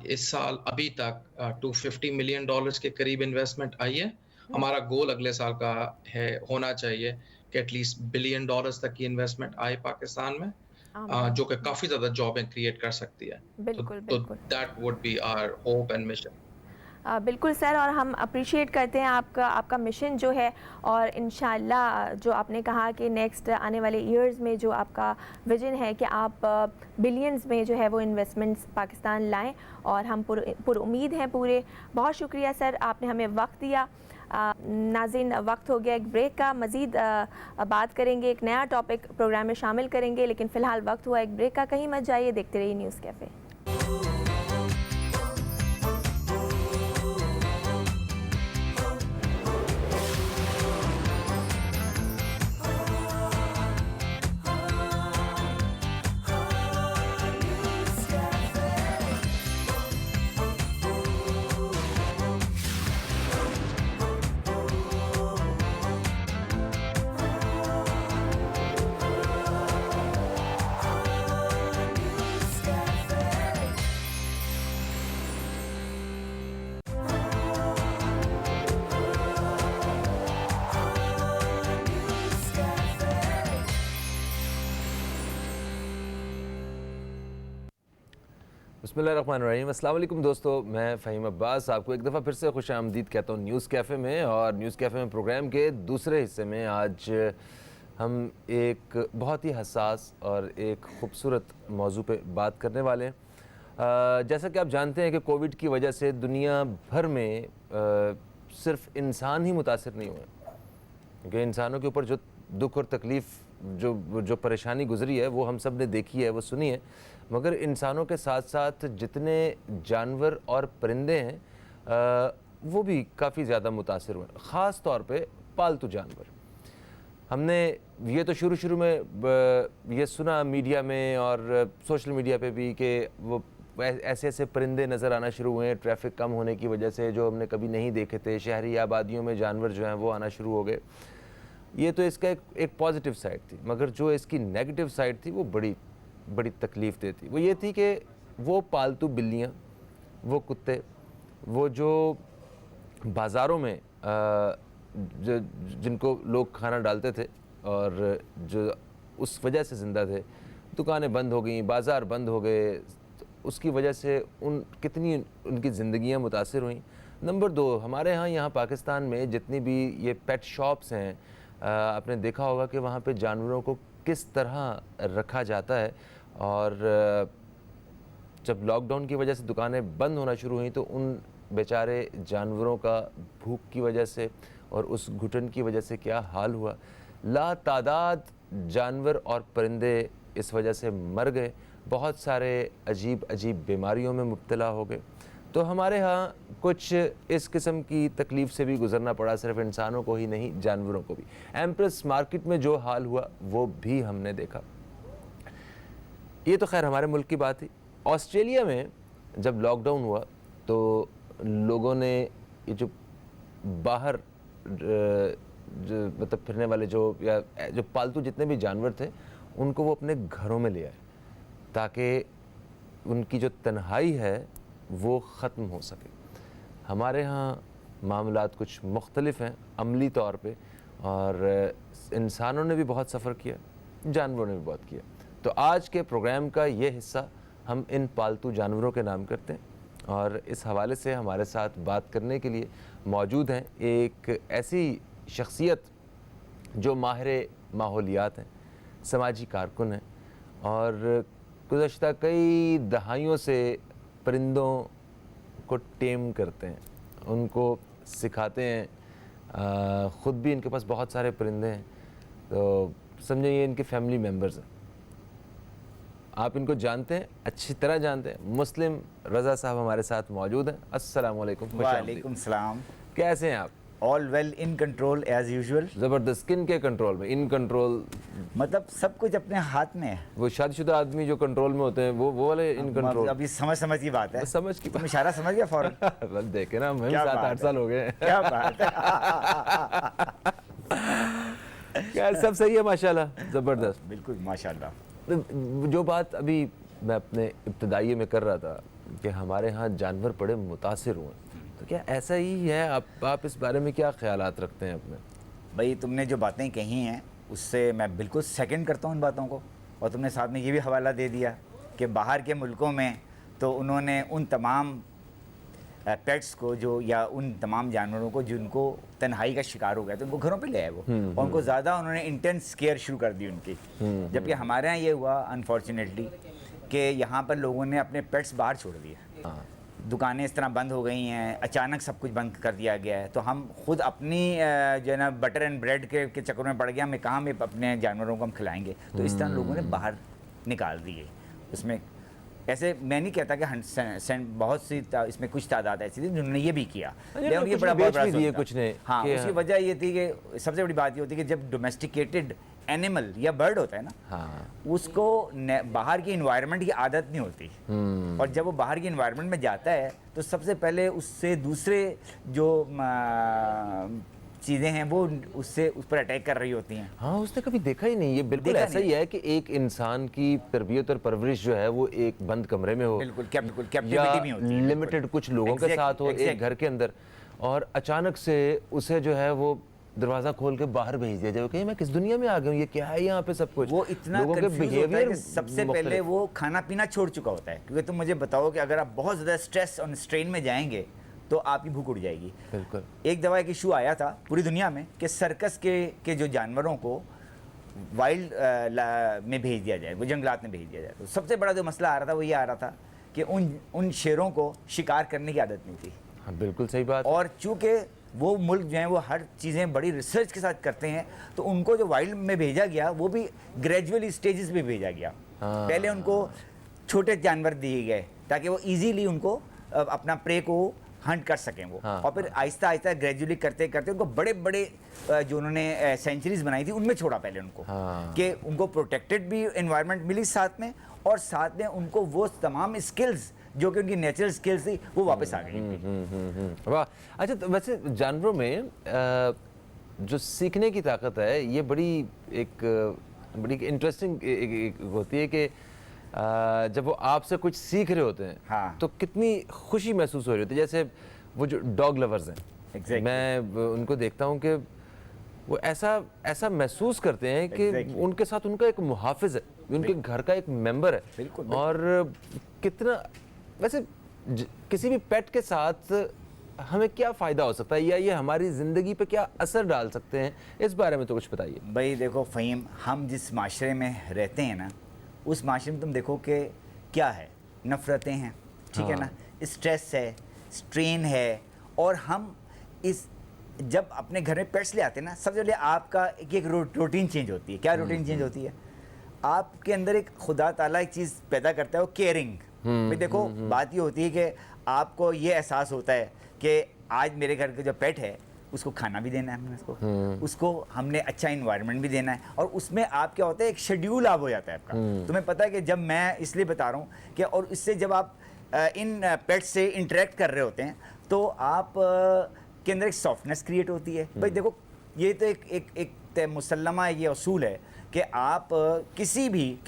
इस साल अभी तक $250 मिलियन के करीब इन्वेस्टमेंट आई है। हुँ। हमारा गोल अगले साल का है, होना चाहिए कि एटलीस्ट $1 बिलियन तक की इन्वेस्टमेंट आए पाकिस्तान में, आमीन। जो कि काफ़ी ज़्यादा जॉबें क्रिएट कर सकती है। बिल्कुल, तो बिल्कुल। That would be our hope and mission. बिल्कुल सर, और हम अप्रिशिएट करते हैं आपका आपका मिशन जो है, और इंशाल्लाह जो आपने कहा कि नेक्स्ट आने वाले ईयर्स में जो आपका विज़न है कि आप बिलियंस में जो है वो इन्वेस्टमेंट्स पाकिस्तान लाएं, और हम पुरुम्मीद हैं पूरे। बहुत शुक्रिया सर, आपने हमें वक्त दिया। नाज़रीन, वक्त हो गया एक ब्रेक का। मज़ीद बात करेंगे, एक नया टॉपिक प्रोग्राम में शामिल करेंगे, लेकिन फ़िलहाल वक्त हुआ एक ब्रेक का। कहीं मत जाइए, देखते रहिए न्यूज़ कैफ़े। बिस्मिल्लाहिर्रहमानिर्रहीम। अस्सलाम वालेकुम दोस्तों, मैं फ़हीम अब्बास आपको एक दफ़ा फिर से खुश आमदीद कहता हूँ न्यूज़ कैफ़े में। और न्यूज़ कैफ़े में प्रोग्राम के दूसरे हिस्से में आज हम एक बहुत ही हसास और एक ख़ूबसूरत मौजू पे बात करने वाले हैं। जैसा कि आप जानते हैं कि कोविड की वजह से दुनिया भर में सिर्फ़ इंसान ही मुतासिर नहीं हुए, क्योंकि इंसानों के ऊपर जो दुख और तकलीफ़ जो जो परेशानी गुजरी है वो हम सब ने देखी है, वो सुनी है। मगर इंसानों के साथ साथ जितने जानवर और परिंदे हैं वो भी काफ़ी ज़्यादा मुतासिर हुए, ख़ास तौर पे पालतू जानवर। हमने ये तो शुरू में ये सुना मीडिया में और सोशल मीडिया पे भी कि वो ऐसे ऐसे परिंदे नज़र आना शुरू हुए हैं ट्रैफिक कम होने की वजह से, जो हमने कभी नहीं देखे थे। शहरी आबादियों में जानवर जो हैं वो आना शुरू हो गए। ये तो इसका एक पॉजिटिव साइड थी, मगर जो इसकी नेगेटिव साइड थी वो बड़ी बड़ी तकलीफ़ देती। वो ये थी कि वो पालतू बिल्लियाँ, वो कुत्ते, वो जो बाज़ारों में जिनको लोग खाना डालते थे और जो उस वजह से ज़िंदा थे, दुकानें बंद हो गई, बाज़ार बंद हो गए, उसकी वजह से कितनी उनकी ज़िंदगियाँ मुतासिर हुई। नंबर 2, हमारे यहाँ पाकिस्तान में जितनी भी ये पेट शॉप्स हैं, आपने देखा होगा कि वहाँ पे जानवरों को किस तरह रखा जाता है। और जब लॉकडाउन की वजह से दुकानें बंद होना शुरू हुई तो उन बेचारे जानवरों का भूख की वजह से और उस घुटन की वजह से क्या हाल हुआ। लातादाद जानवर और परिंदे इस वजह से मर गए, बहुत सारे अजीब अजीब बीमारियों में मुब्तला हो गए। तो हमारे यहाँ कुछ इस किस्म की तकलीफ़ से भी गुज़रना पड़ा, सिर्फ इंसानों को ही नहीं, जानवरों को भी। एम्प्रेस मार्केट में जो हाल हुआ वो भी हमने देखा। ये तो खैर हमारे मुल्क की बात थी। ऑस्ट्रेलिया में जब लॉकडाउन हुआ तो लोगों ने ये जो बाहर मतलब फिरने वाले जो पालतू जितने भी जानवर थे उनको वो अपने घरों में ले आए, ताकि उनकी जो तन्हाई है वो ख़त्म हो सके। हमारे यहाँ मामलात कुछ मुख्तलिफ़ हैं अमली तौर पे, और इंसानों ने भी बहुत सफ़र किया, जानवरों ने भी बहुत किया। तो आज के प्रोग्राम का ये हिस्सा हम इन पालतू जानवरों के नाम करते हैं और इस हवाले से हमारे साथ बात करने के लिए मौजूद हैं एक ऐसी शख्सियत जो माहिर माहौलियात हैं, समाजी कारकुन हैं और गुज़श्ता कई दहाइयों से परिंदों को टेम करते हैं, उनको सिखाते हैं। ख़ुद भी इनके पास बहुत सारे परिंदे हैं, तो समझे ये इनके फैमिली मेम्बर्स हैं। आप इनको जानते हैं, अच्छी तरह जानते हैं। मुस्लिम रज़ा साहब हमारे साथ मौजूद हैं। अस्सलाम वालेकुम। वालेकुम सलाम। कैसे हैं आप? All well, in control as usual. ज़बरदस्त। किन के कंट्रोल में? इन कंट्रोल मतलब सब कुछ अपने हाथ में है। वो शादीशुदा आदमी जो कंट्रोल में होते हैं वो वाले इन कंट्रोल। अभी समझ की बात है। समझ की तुम इशारा समझ गया फौरन। देखे ना, हम क्या 7-8 बात साल हो गए हैं। क्या बात है। यार सब सही है माशाल्लाह, ज़बरदस्त। बिल्कुल माशाल्लाह। जो बात अभी मैं अपने इब्तदाई में कर रहा था कि हमारे यहाँ जानवर बड़े मुतासिर हुए, तो क्या ऐसा ही है? आप इस बारे में क्या ख्यालात रखते हैं अपने? भाई तुमने जो बातें कही हैं उससे मैं बिल्कुल सेकंड करता हूँ इन बातों को। और तुमने साथ में ये भी हवाला दे दिया कि बाहर के मुल्कों में तो उन्होंने उन तमाम पेट्स को जो या उन तमाम जानवरों को जिनको तन्हाई का शिकार हो गया तो उनको घरों पे ले आए वो, और उनको ज़्यादा उन्होंने इंटेंस केयर शुरू कर दी उनकी। जबकि हमारे यहाँ ये हुआ अनफॉर्चुनेटली कि यहाँ पर लोगों ने अपने पेट्स बाहर छोड़ दिए। दुकानें इस तरह बंद हो गई हैं, अचानक सब कुछ बंद कर दिया गया है, तो हम खुद अपनी जो है ना बटर एंड ब्रेड के चक्कर में पड़ गया, हमें कहाँ में अपने जानवरों को हम खिलाएंगे। तो इस तरह लोगों ने बाहर निकाल दिए। उसमें ऐसे मैं नहीं कहता कि बहुत सी इसमें कुछ तादाद ऐसी थी जिन्होंने ये भी किया, लेकिन ये बड़ा दिए कुछ ने। हाँ, उसकी वजह ये थी कि सबसे बड़ी बात ये होती है कि जब डोमेस्टिकेटेड एनिमल या बर्ड होता है ना, हाँ, उसको बाहर की इन्वायरमेंट की आदत नहीं होती। और जब वो बाहर की इन्वायरमेंट में जाता है तो सबसे पहले उससे दूसरे जो चीज़ें हैं वो उससे उस पर अटैक कर रही होती हैं। हाँ, उसने कभी देखा ही नहीं। ये बिल्कुल ऐसा ही है कि एक इंसान की तरबियत और परवरिश जो है वो एक बंद कमरे में हो, बिल्कुल कैप्टिविटी में होती है, लिमिटेड कुछ लोगों के साथ हो, एक घर के अंदर, और अचानक से उसे जो है वो दरवाजा खोल के बाहर भेज दिया जाए कि मैं किस दुनिया में आ गया हूँ, ये क्या है यहाँ पे सब कुछ। वो इतना लोगों के बिहेवियर कि सबसे पहले वो खाना पीना छोड़ चुका होता है। क्योंकि तुम मुझे बताओ कि अगर आप बहुत ज़्यादा स्ट्रेस और स्ट्रेन में जाएंगे तो आपकी भूख उड़ जाएगी। बिल्कुल। एक दवा एक इशू आया था पूरी दुनिया में कि सर्कस के जो जानवरों को वाइल्ड में भेज दिया जाए, वो जंगलात में भेज दिया जाए। तो सबसे बड़ा जो मसला आ रहा था वो ये आ रहा था कि उन शेरों को शिकार करने की आदत नहीं थी। हाँ, बिल्कुल सही बात। और चूँकि वो मुल्क जो हैं वो हर चीज़ें बड़ी रिसर्च के साथ करते हैं, तो उनको जो वाइल्ड में भेजा गया वो भी ग्रेजुअली स्टेजेस में भेजा गया। पहले उनको छोटे जानवर दिए गए ताकि वो इजीली उनको अपना प्रे को हंट कर सकें वो। और फिर आहिस्ता आहिस्ता ग्रेजुअली करते करते उनको बड़े बड़े जो उन्होंने सेंचुरीज बनाई थी उनमें छोड़ा पहले उनको, कि उनको प्रोटेक्टेड भी एनवायरनमेंट मिली साथ में, और साथ में उनको वो तमाम स्किल्स जो कि उनकी नेचुरल स्किल्स थी वो वापस आ गई। वाह। अच्छा, तो वैसे जानवरों में जो सीखने की ताकत है ये बड़ी इंटरेस्टिंग होती है कि जब वो आपसे कुछ सीख रहे होते हैं, हाँ, तो कितनी खुशी महसूस हो रही होती है। जैसे वो जो डॉग लवर्स हैं, exactly, मैं उनको देखता हूँ कि वो ऐसा महसूस करते हैं कि exactly, उनके साथ उनका एक मुहाफिज है, उनके घर का एक मेंबर है। बिल्कुल, बिल्कुल। और कितना वैसे किसी भी पेट के साथ हमें क्या फ़ायदा हो सकता है, या ये हमारी ज़िंदगी पे क्या असर डाल सकते हैं, इस बारे में तो कुछ बताइए। भाई देखो फ़हीम, हम जिस माशरे में रहते हैं ना, उस माशरे में तुम देखो कि क्या है, नफ़रतें हैं, ठीक है ना, स्ट्रेस है, स्ट्रेन है, और हम जब अपने घर में पेट्स ले आते हैं ना, सबसे पहले आपका एक रूटीन चेंज होती है। क्या रूटीन चेंज होती है? आपके अंदर एक खुदा ताला एक चीज़ पैदा करता है, वो केयरिंग। भाई देखो, बात ये होती है कि आपको ये एहसास होता है कि आज मेरे घर का जो पेट है उसको खाना भी देना है हमने, उसको हमने अच्छा इन्वायरमेंट भी देना है, और उसमें आप क्या होता है, एक शेड्यूल आप हो जाता है आपका। तुम्हें पता है कि जब मैं इसलिए बता रहा हूँ कि, और इससे जब आप इन पेट्स से इंटरेक्ट कर रहे होते हैं तो आप के अंदर एक सॉफ्टनेस क्रिएट होती है। भाई देखो, ये तो एक मुसल्लमा ये असूल है कि आप किसी भी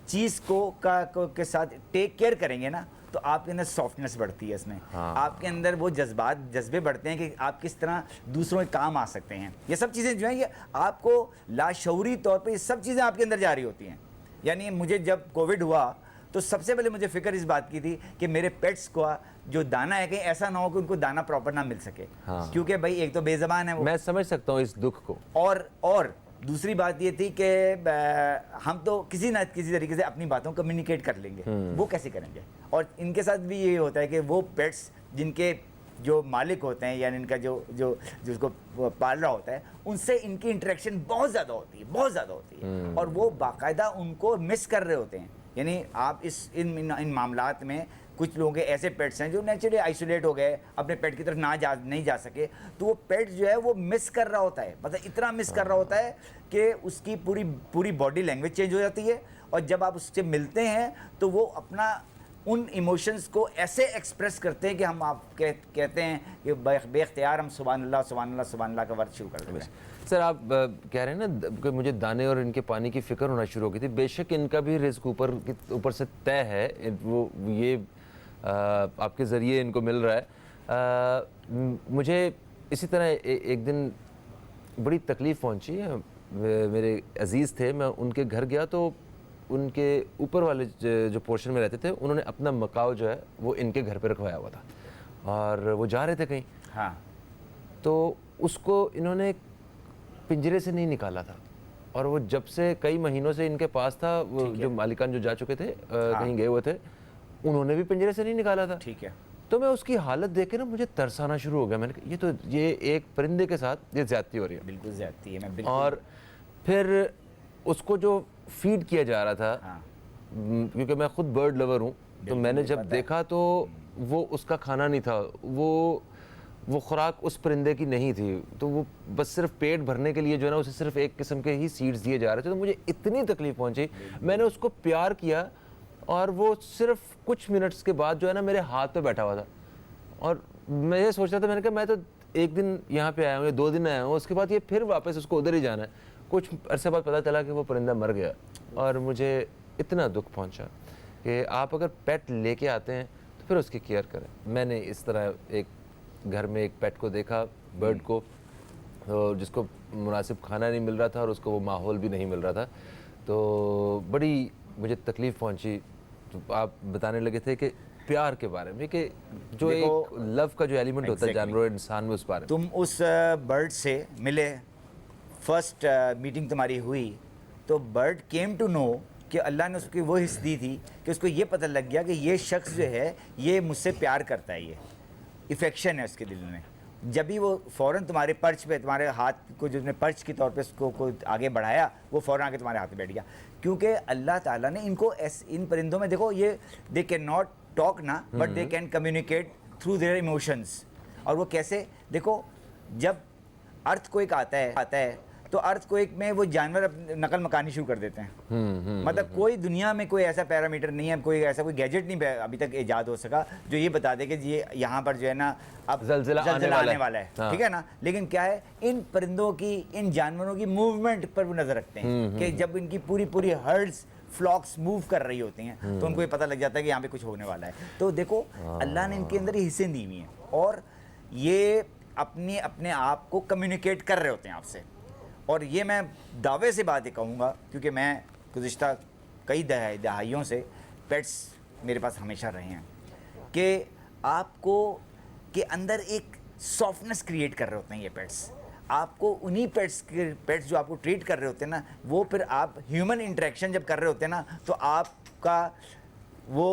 चीज़ के साथ टेक केयर करेंगे ना, तो आपके अंदर सॉफ्टनेस बढ़ती है इसमें। आपके अंदर वो जज्बे बढ़ते हैं कि आप किस तरह दूसरों के काम आ सकते हैं। ये सब चीज़ें जो हैं ये आपको लाशऊरी तौर पे ये सब चीज़ें आपके अंदर जा रही होती हैं। यानी मुझे जब कोविड हुआ तो सबसे पहले मुझे फिक्र इस बात की थी कि मेरे पेट्स को जो दाना है कहीं ऐसा ना हो कि उनको दाना प्रॉपर ना मिल सके। हाँ। क्योंकि भाई एक तो बेज़बान है वो, मैं समझ सकता हूँ इस दुख को। और दूसरी बात ये थी कि हम तो किसी ना किसी तरीके से अपनी बातों को कम्युनिकेट कर लेंगे, वो कैसे करेंगे। और इनके साथ भी ये होता है कि वो पेट्स जिनके जो मालिक होते हैं यानी इनका जो जिसको पाल रहा होता है उनसे इनकी इंटरेक्शन बहुत ज़्यादा होती है और वो बाकायदा उनको मिस कर रहे होते हैं। यानी आप इन मामलात में कुछ लोगों के ऐसे पेट्स हैं जो नेचुरली आइसोलेट हो गए, अपने पेट की तरफ नहीं जा सके, तो वो पेट जो है वो मिस कर रहा होता है, मतलब इतना मिस कर रहा होता है कि उसकी पूरी बॉडी लैंग्वेज चेंज हो जाती है। और जब आप उससे मिलते हैं तो वो अपना उन इमोशंस को ऐसे एक्सप्रेस करते हैं कि हम आप कहते हैं कि बेख्तियार हम सुभान अल्लाह का वर्ड शुरू कर देते हैं। सर आप कह रहे हैं ना कि मुझे दाने और इनके पानी की फ़िक्र होना शुरू हो गई थी। बेशक इनका भी रिस्क ऊपर से तय है, वो ये आपके ज़रिए इनको मिल रहा है। मुझे इसी तरह एक दिन बड़ी तकलीफ़ पहुंची। मेरे अजीज़ थे, मैं उनके घर गया तो उनके ऊपर वाले जो पोर्शन में रहते थे उन्होंने अपना मकाओ जो है वो इनके घर पे रखवाया हुआ था और वो जा रहे थे कहीं। हाँ। तो उसको इन्होंने पिंजरे से नहीं निकाला था और वो जब से कई महीनों से इनके पास था, वो जो मालिकान जो जा चुके थे कहीं गए हुए थे, उन्होंने भी पिंजरे से नहीं निकाला था। ठीक है। तो मैं उसकी हालत देख के ना मुझे तरस आना शुरू हो गया। मैंने कहा ये एक परिंदे के साथ ये ज्यादती हो रही है। बिल्कुल ज्यादती है। मैं बिल्कुल। और फिर उसको जो फीड किया जा रहा था, हाँ। क्योंकि मैं खुद बर्ड लवर हूँ, तो मैंने जब देखा तो वो उसका खाना नहीं था, वो खुराक उस परिंदे की नहीं थी, तो वो बस सिर्फ पेट भरने के लिए जो है ना उसे सिर्फ एक किस्म के ही सीड्स दिए जा रहे थे। तो मुझे इतनी तकलीफ पहुंची, मैंने उसको प्यार किया और वो सिर्फ कुछ मिनट्स के बाद जो है ना मेरे हाथ पे बैठा हुआ था। और मैं ये सोच रहा था, मैंने कहा मैं तो एक दिन यहाँ पे आया हूँ या 2 दिन आया हूँ, उसके बाद ये फिर वापस उसको उधर ही जाना है। कुछ अरसे बाद पता चला कि वो परिंदा मर गया और मुझे इतना दुख पहुंचा कि आप अगर पेट लेके आते हैं तो फिर उसकी केयर करें। मैंने इस तरह एक घर में एक पेट को देखा, बर्ड को, तो जिसको मुनासिब खाना नहीं मिल रहा था और उसको वो माहौल भी नहीं मिल रहा था, तो बड़ी मुझे तकलीफ़ पहुंची। तो आप बताने लगे थे कि प्यार के बारे में, कि जो एक लव का जो एलिमेंट होता है जानवर और इंसान में, उस बारे में। तुम उस बर्ड से मिले, फर्स्ट मीटिंग तुम्हारी हुई, तो बर्ड केम टू नो कि अल्लाह ने उसकी वो हिस्स दी थी कि उसको ये पता लग गया कि ये शख्स जो है ये मुझसे प्यार करता है, ये इफेक्शन है उसके दिल में। जब भी वो फ़ौरन तुम्हारे पर्च पे, तुम्हारे हाथ को जो पर्च के तौर पे उसको को आगे बढ़ाया, वो फ़ौरन आके तुम्हारे हाथ में बैठ गया। क्योंकि अल्लाह ताला ने इनको इन परिंदों में देखो, ये दे कैन नॉट टॉक ना, but they can communicate through their emotions. और वो कैसे, देखो जब अर्थक्वेक आता है तो अर्थक्वेक में वो जानवर नकल मकानी शुरू कर देते हैं। मतलब कोई दुनिया में कोई ऐसा पैरामीटर नहीं है, कोई ऐसा कोई गैजेट नहीं अभी तक ईजाद हो सका जो ये बता दे कि ये यहाँ पर जो है ना अब ज़लज़ला आने वाला है। हाँ। ठीक है ना। लेकिन क्या है, इन परिंदों की, इन जानवरों की मूवमेंट पर वो नजर रखते हैं कि जब इनकी पूरी हर्ड्स फ्लॉक्स मूव कर रही होती हैं तो उनको ये पता लग जाता है कि यहाँ पे कुछ होने वाला है। तो देखो अल्लाह ने इनके अंदर हिस्से दी हुई हैं और ये अपने आप को कम्युनिकेट कर रहे होते हैं आपसे। और ये मैं दावे से बातें कहूँगा क्योंकि मैं गुज़िश्ता कई दहाइयों से पेट्स मेरे पास हमेशा रहे हैं कि आपको के अंदर एक सॉफ्टनेस क्रिएट कर रहे होते हैं ये पेट्स। आपको उन्हीं पेट्स जो आपको ट्रीट कर रहे होते हैं ना, वो फिर आप ह्यूमन इंटरेक्शन जब कर रहे होते हैं ना, तो आपका वो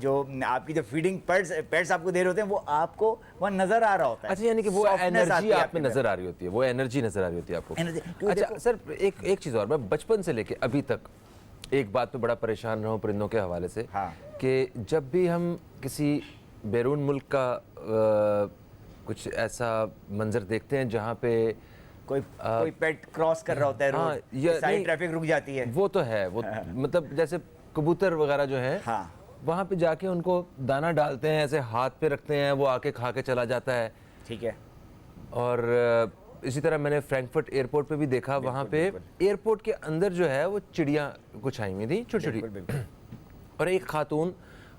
जो आपकी जो फीडिंग पेट्स आपको दे रहे होते हैं वो आपको वहाँ नज़र आ रहा होता है। अच्छा, यानी कि वो एनर्जी आप में नज़र आ रही होती है, वो एनर्जी नज़र आ रही होती है आपको। अच्छा सर, एक चीज़ और, मैं बचपन से लेके अभी तक एक बात पे बड़ा परेशान रहा हूँ परिंदों के हवाले से। हाँ। कि जब भी हम किसी बैरून मुल्क का कुछ ऐसा मंजर देखते हैं जहाँ पे कोई पेट क्रॉस कर रहा होता है रोड, साइड ट्रैफिक रुक जाती है, वो तो है, वो मतलब जैसे कबूतर वगैरह जो है, हाँ, वहाँ पे जाके उनको दाना डालते हैं, ऐसे हाथ पे रखते हैं, वो आके खा के चला जाता है। ठीक है। और इसी तरह मैंने फ्रैंकफर्ट एयरपोर्ट पे भी देखा, वहाँ पे एयरपोर्ट के अंदर जो है वो चिड़ियाँ कुछ आई हुई थी, छोटी छोटी, और एक खातून,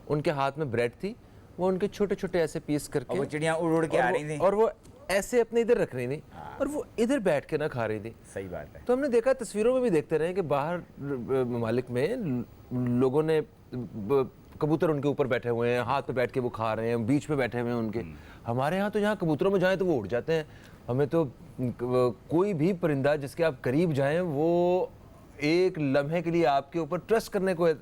उनके हाथ में ब्रेड थी, वो उनके छोटे छोटे ऐसे पीस करके, वो चिड़ियाँ उड़ के आ रही थी और वो ऐसे अपने इधर रख रही थी और वो इधर बैठ के ना खा रही थी। सही बात है। तो हमने देखा, तस्वीरों में भी देखते रहे कि बाहर ममालिक में लोगों ने कबूतर उनके ऊपर बैठे हुए हैं, हाथ पे बैठ के वो खा रहे हैं, बीच पे बैठे हुए हैं उनके। हमारे यहाँ तो यहाँ कबूतरों में जाएं तो वो उड़ जाते हैं। हमें तो कोई भी परिंदा जिसके आप करीब जाएं वो एक लम्हे के लिए आपके ऊपर ट्रस्ट करने को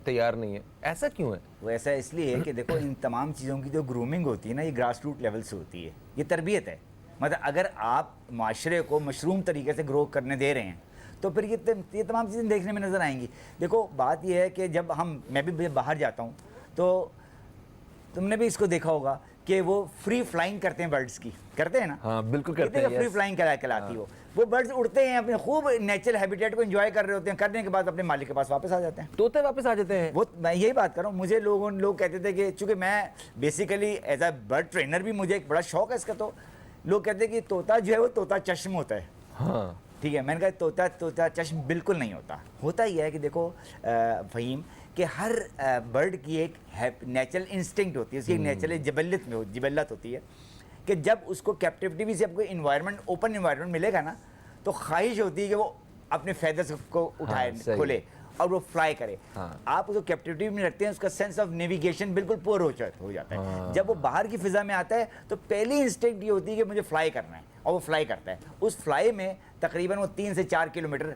तैयार नहीं है। ऐसा क्यों है? वो ऐसा इसलिए है कि देखो, इन तमाम चीज़ों की जो ग्रूमिंग होती है ना, ये ग्रास रूट लेवल से होती है, ये तरबियत है। मतलब अगर आप माशरे को मशरूम तरीके से ग्रो करने दे रहे हैं तो फिर ये तमाम चीज़ें देखने में नज़र आएंगी। देखो बात ये है कि जब मैं भी बाहर जाता हूँ तो तुमने भी इसको देखा होगा कि वो फ्री फ्लाइंग करते हैं, बर्ड्स की करते हैं ना। हाँ बिल्कुल करते हैं। फ्री फ्लाइंग कहलाती है वो बर्ड्स उड़ते हैं, अपने खूब नेचुरल हैबिटेट को एंजॉय कर रहे होते हैं, करने के बाद अपने मालिक के पास वापस आ जाते हैं। तोते वापस आ जाते हैं। वो मैं यही बात कर रहा हूँ। मुझे लोग कहते थे कि चूंकि मैं basically as a bird trainer भी मुझे एक बड़ा शौक है इसका, तो लोग कहते हैं कि तोता जो है वो तोता चश्म होता है। हाँ ठीक है, मैंने कहा तोता चश्म बिल्कुल नहीं होता ही है कि देखो फ़हीम कि हर बर्ड की एक नेचुरल इंस्टिंक्ट होती है, उसकी एक नेचुरल जिबल्लत होती है कि जब उसको कैप्टिविटी से आपको इन्वायरमेंट, ओपन इन्वायरमेंट मिलेगा ना, तो ख्वाहिश होती है कि वो अपने फेदर्स को उठाए, खोले और वो फ्लाई करे। हाँ। आप उसको कैप्टिविटी में रखते हैं, उसका सेंस ऑफ नेविगेशन बिल्कुल पुअर हो जाता है। हाँ। जब वो बाहर की फिजा में आता है तो पहली इंस्टिंक्ट ये होती है कि मुझे फ्लाई करना है, और वो फ्लाई करता है। उस फ्लाई में तकरीबन वो 3 से 4 किलोमीटर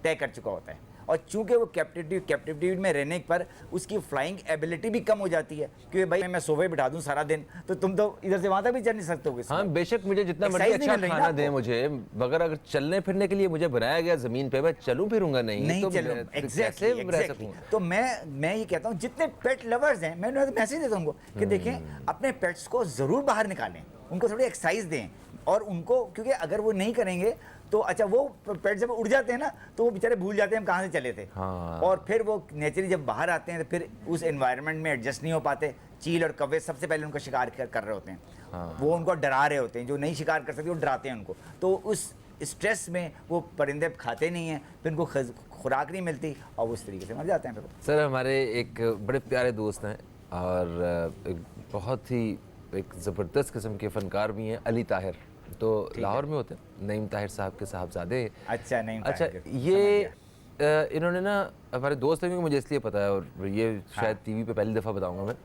तय कर चुका होता है, और चूंकि वो कैप्टिविटी में रहने पर उसकी फ्लाइंग एबिलिटी भी कम हो जाती है, क्योंकि भाई मैं सोफे बिठा दूं सारा दिन तो तुम तो इधर से वहां तक भी चल नहीं सकते हो। हाँ बेशक मुझे जितना मर्जी अच्छा खाना दे मुझे, मगर अगर चलने फिरने के लिए मुझे बनाया गया जमीन पे, मैं चलूं फिरूंगा नहीं तो एग्जैक्टली। तो मैं ये कहता हूँ जितने पेट लवर्स हैं, मैं मैसेज देता हूँ उनको कि देखें अपने पेट्स को जरूर बाहर निकालें, उनको थोड़ी एक्सरसाइज दें, और उनको, क्योंकि अगर वो नहीं करेंगे तो अच्छा वो पेट जब उड़ जाते हैं ना तो वो बेचारे भूल जाते हैं हम कहाँ से चले थे। हाँ। और फिर वो नेचुरली जब बाहर आते हैं तो फिर उस एनवायरनमेंट में एडजस्ट नहीं हो पाते। चील और कौवे सबसे पहले उनका शिकार कर रहे होते हैं। हाँ। वो उनको डरा रहे होते हैं, जो नहीं शिकार कर सकते वो डराते हैं उनको, तो उस स्ट्रेस में वो परिंदे खाते नहीं हैं, फिर उनको खुराक नहीं मिलती और उस तरीके से मर जाते हैं। फिर सर हमारे एक बड़े प्यारे दोस्त हैं और एक बहुत ही एक ज़बरदस्त किस्म के फ़नकार भी हैं, अली ताहिर, तो लाहौर में होते हैं, नईम ताहिर साहब के साहबजादे। अच्छा नईम अच्छा ताहिर, ये इन्होंने ना, हमारे दोस्त हैं क्योंकि मुझे इसलिए पता है, और ये शायद टीवी पे पहली दफ़ा बताऊंगा मैं,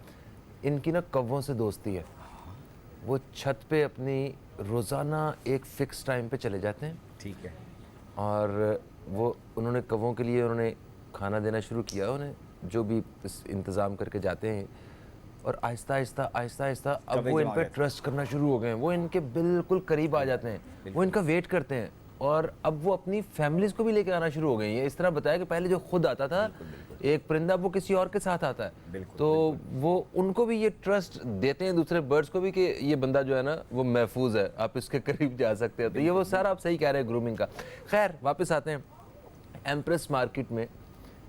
इनकी ना कौवों से दोस्ती है। वो छत पे अपनी रोज़ाना एक फ़िक्स टाइम पे चले जाते हैं। ठीक है। और वो उन्होंने कौवों के लिए उन्होंने खाना देना शुरू किया, उन्हें जो भी इंतज़ाम करके जाते हैं, और आहिस्ता आहिस्ता अब वो इन पर ट्रस्ट करना शुरू हो गए हैं। वो इनके बिल्कुल करीब आ जाते हैं, वो इनका वेट करते हैं, और अब वो अपनी फैमिलीज़ को भी लेकर आना शुरू हो गई हैं। इस तरह बताया कि पहले जो खुद आता था एक परिंदा, वो किसी और के साथ आता है, तो वो उनको भी ये ट्रस्ट देते हैं दूसरे बर्ड्स को भी कि ये बंदा जो है ना वो महफूज है, आप इसके करीब जा सकते हैं। तो ये वो सारा आप सही कह रहे हैं ग्रूमिंग का। खैर वापस आते हैं एम्प्रेस मार्केट में।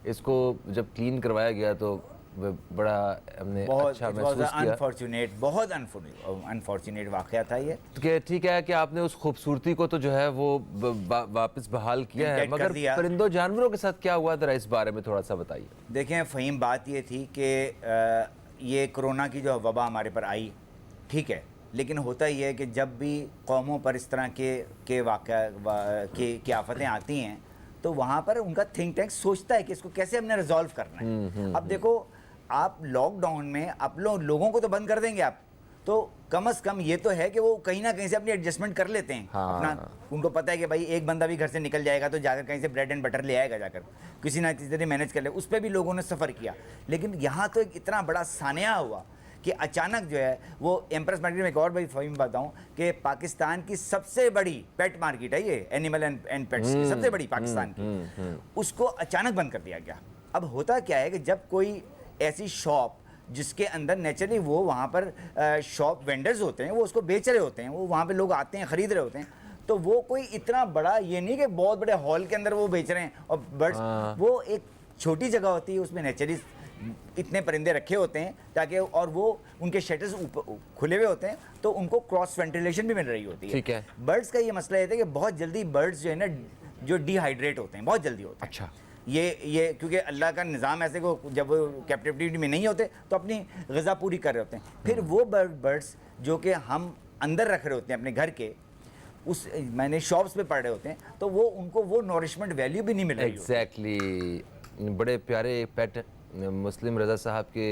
इसको जब क्लीन करवाया गया तो बड़ा हमने अच्छा महसूस किया। बहुत अनफॉर्चुनेट वाकया था ये। तो ठीक है कि आपने उस खूबसूरती को तो जो है वो वापस बहाल किया है, मगर परिंदों जानवरों के साथ क्या हुआ जरा इस बारे में थोड़ा सा बताइए। देखें फ़हीम, बात ये थी कि ये कोरोना की जो वबा हमारे पर आई, ठीक है, लेकिन होता ही है कि जब भी कौमों पर इस तरह के वाक़या आफतें आती हैं तो वहाँ पर उनका थिंक टैंक सोचता है कि इसको कैसे हमने रिजॉल्व करना है। अब देखो, आप लॉकडाउन में आप लोगों को तो बंद कर देंगे आप, तो कम से कम ये तो है कि वो कहीं ना कहीं से अपनी एडजस्टमेंट कर लेते हैं। हाँ। अपना उनको पता है कि भाई एक बंदा भी घर से निकल जाएगा तो जाकर कहीं से ब्रेड एंड बटर ले आएगा, जाकर किसी ना किसी तरह मैनेज कर ले। उस पर भी लोगों ने सफ़र किया, लेकिन यहाँ तो एक इतना बड़ा सानिया हुआ कि अचानक जो है वो एम्प्रेस मार्केट में, एक और भाई फ़हीम बताऊं कि पाकिस्तान की सबसे बड़ी पेट मार्केट है ये, एनिमल एंड पेट्स की सबसे बड़ी पाकिस्तान की, उसको अचानक बंद कर दिया गया। अब होता क्या है कि जब कोई ऐसी शॉप जिसके अंदर नेचुरली वो वहाँ पर शॉप वेंडर्स होते हैं, वो उसको बेच रहे होते हैं, वो वहाँ पे लोग आते हैं ख़रीद रहे होते हैं, तो वो कोई इतना बड़ा ये नहीं कि बहुत बड़े हॉल के अंदर वो बेच रहे हैं। और बर्ड्स, वो एक छोटी जगह होती है, उसमें नेचुरली इतने परिंदे रखे होते हैं ताकि, और वो उनके शटर्स खुले हुए होते हैं तो उनको क्रॉस वेंटिलेशन भी मिल रही होती है। ठीक है। बर्ड्स का ये मसला ये था कि बहुत जल्दी बर्ड्स जो है ना, जो डिहाइड्रेट होते हैं, बहुत जल्दी होते हैं। अच्छा। ये क्योंकि अल्लाह का निज़ाम ऐसे को, जब वो कैप्टिविटी में नहीं होते तो अपनी ग़िज़ा पूरी कर रहे होते हैं। फिर वो बर्ड्स जो कि हम अंदर रख रहे होते हैं अपने घर के, उस मैंने शॉप्स पे पड़ रहे होते हैं, तो वो उनको वो नॉरिशमेंट वैल्यू भी नहीं मिल रही। एग्जैक्टली। बड़े प्यारे पेट मुस्लिम रज़ा साहब के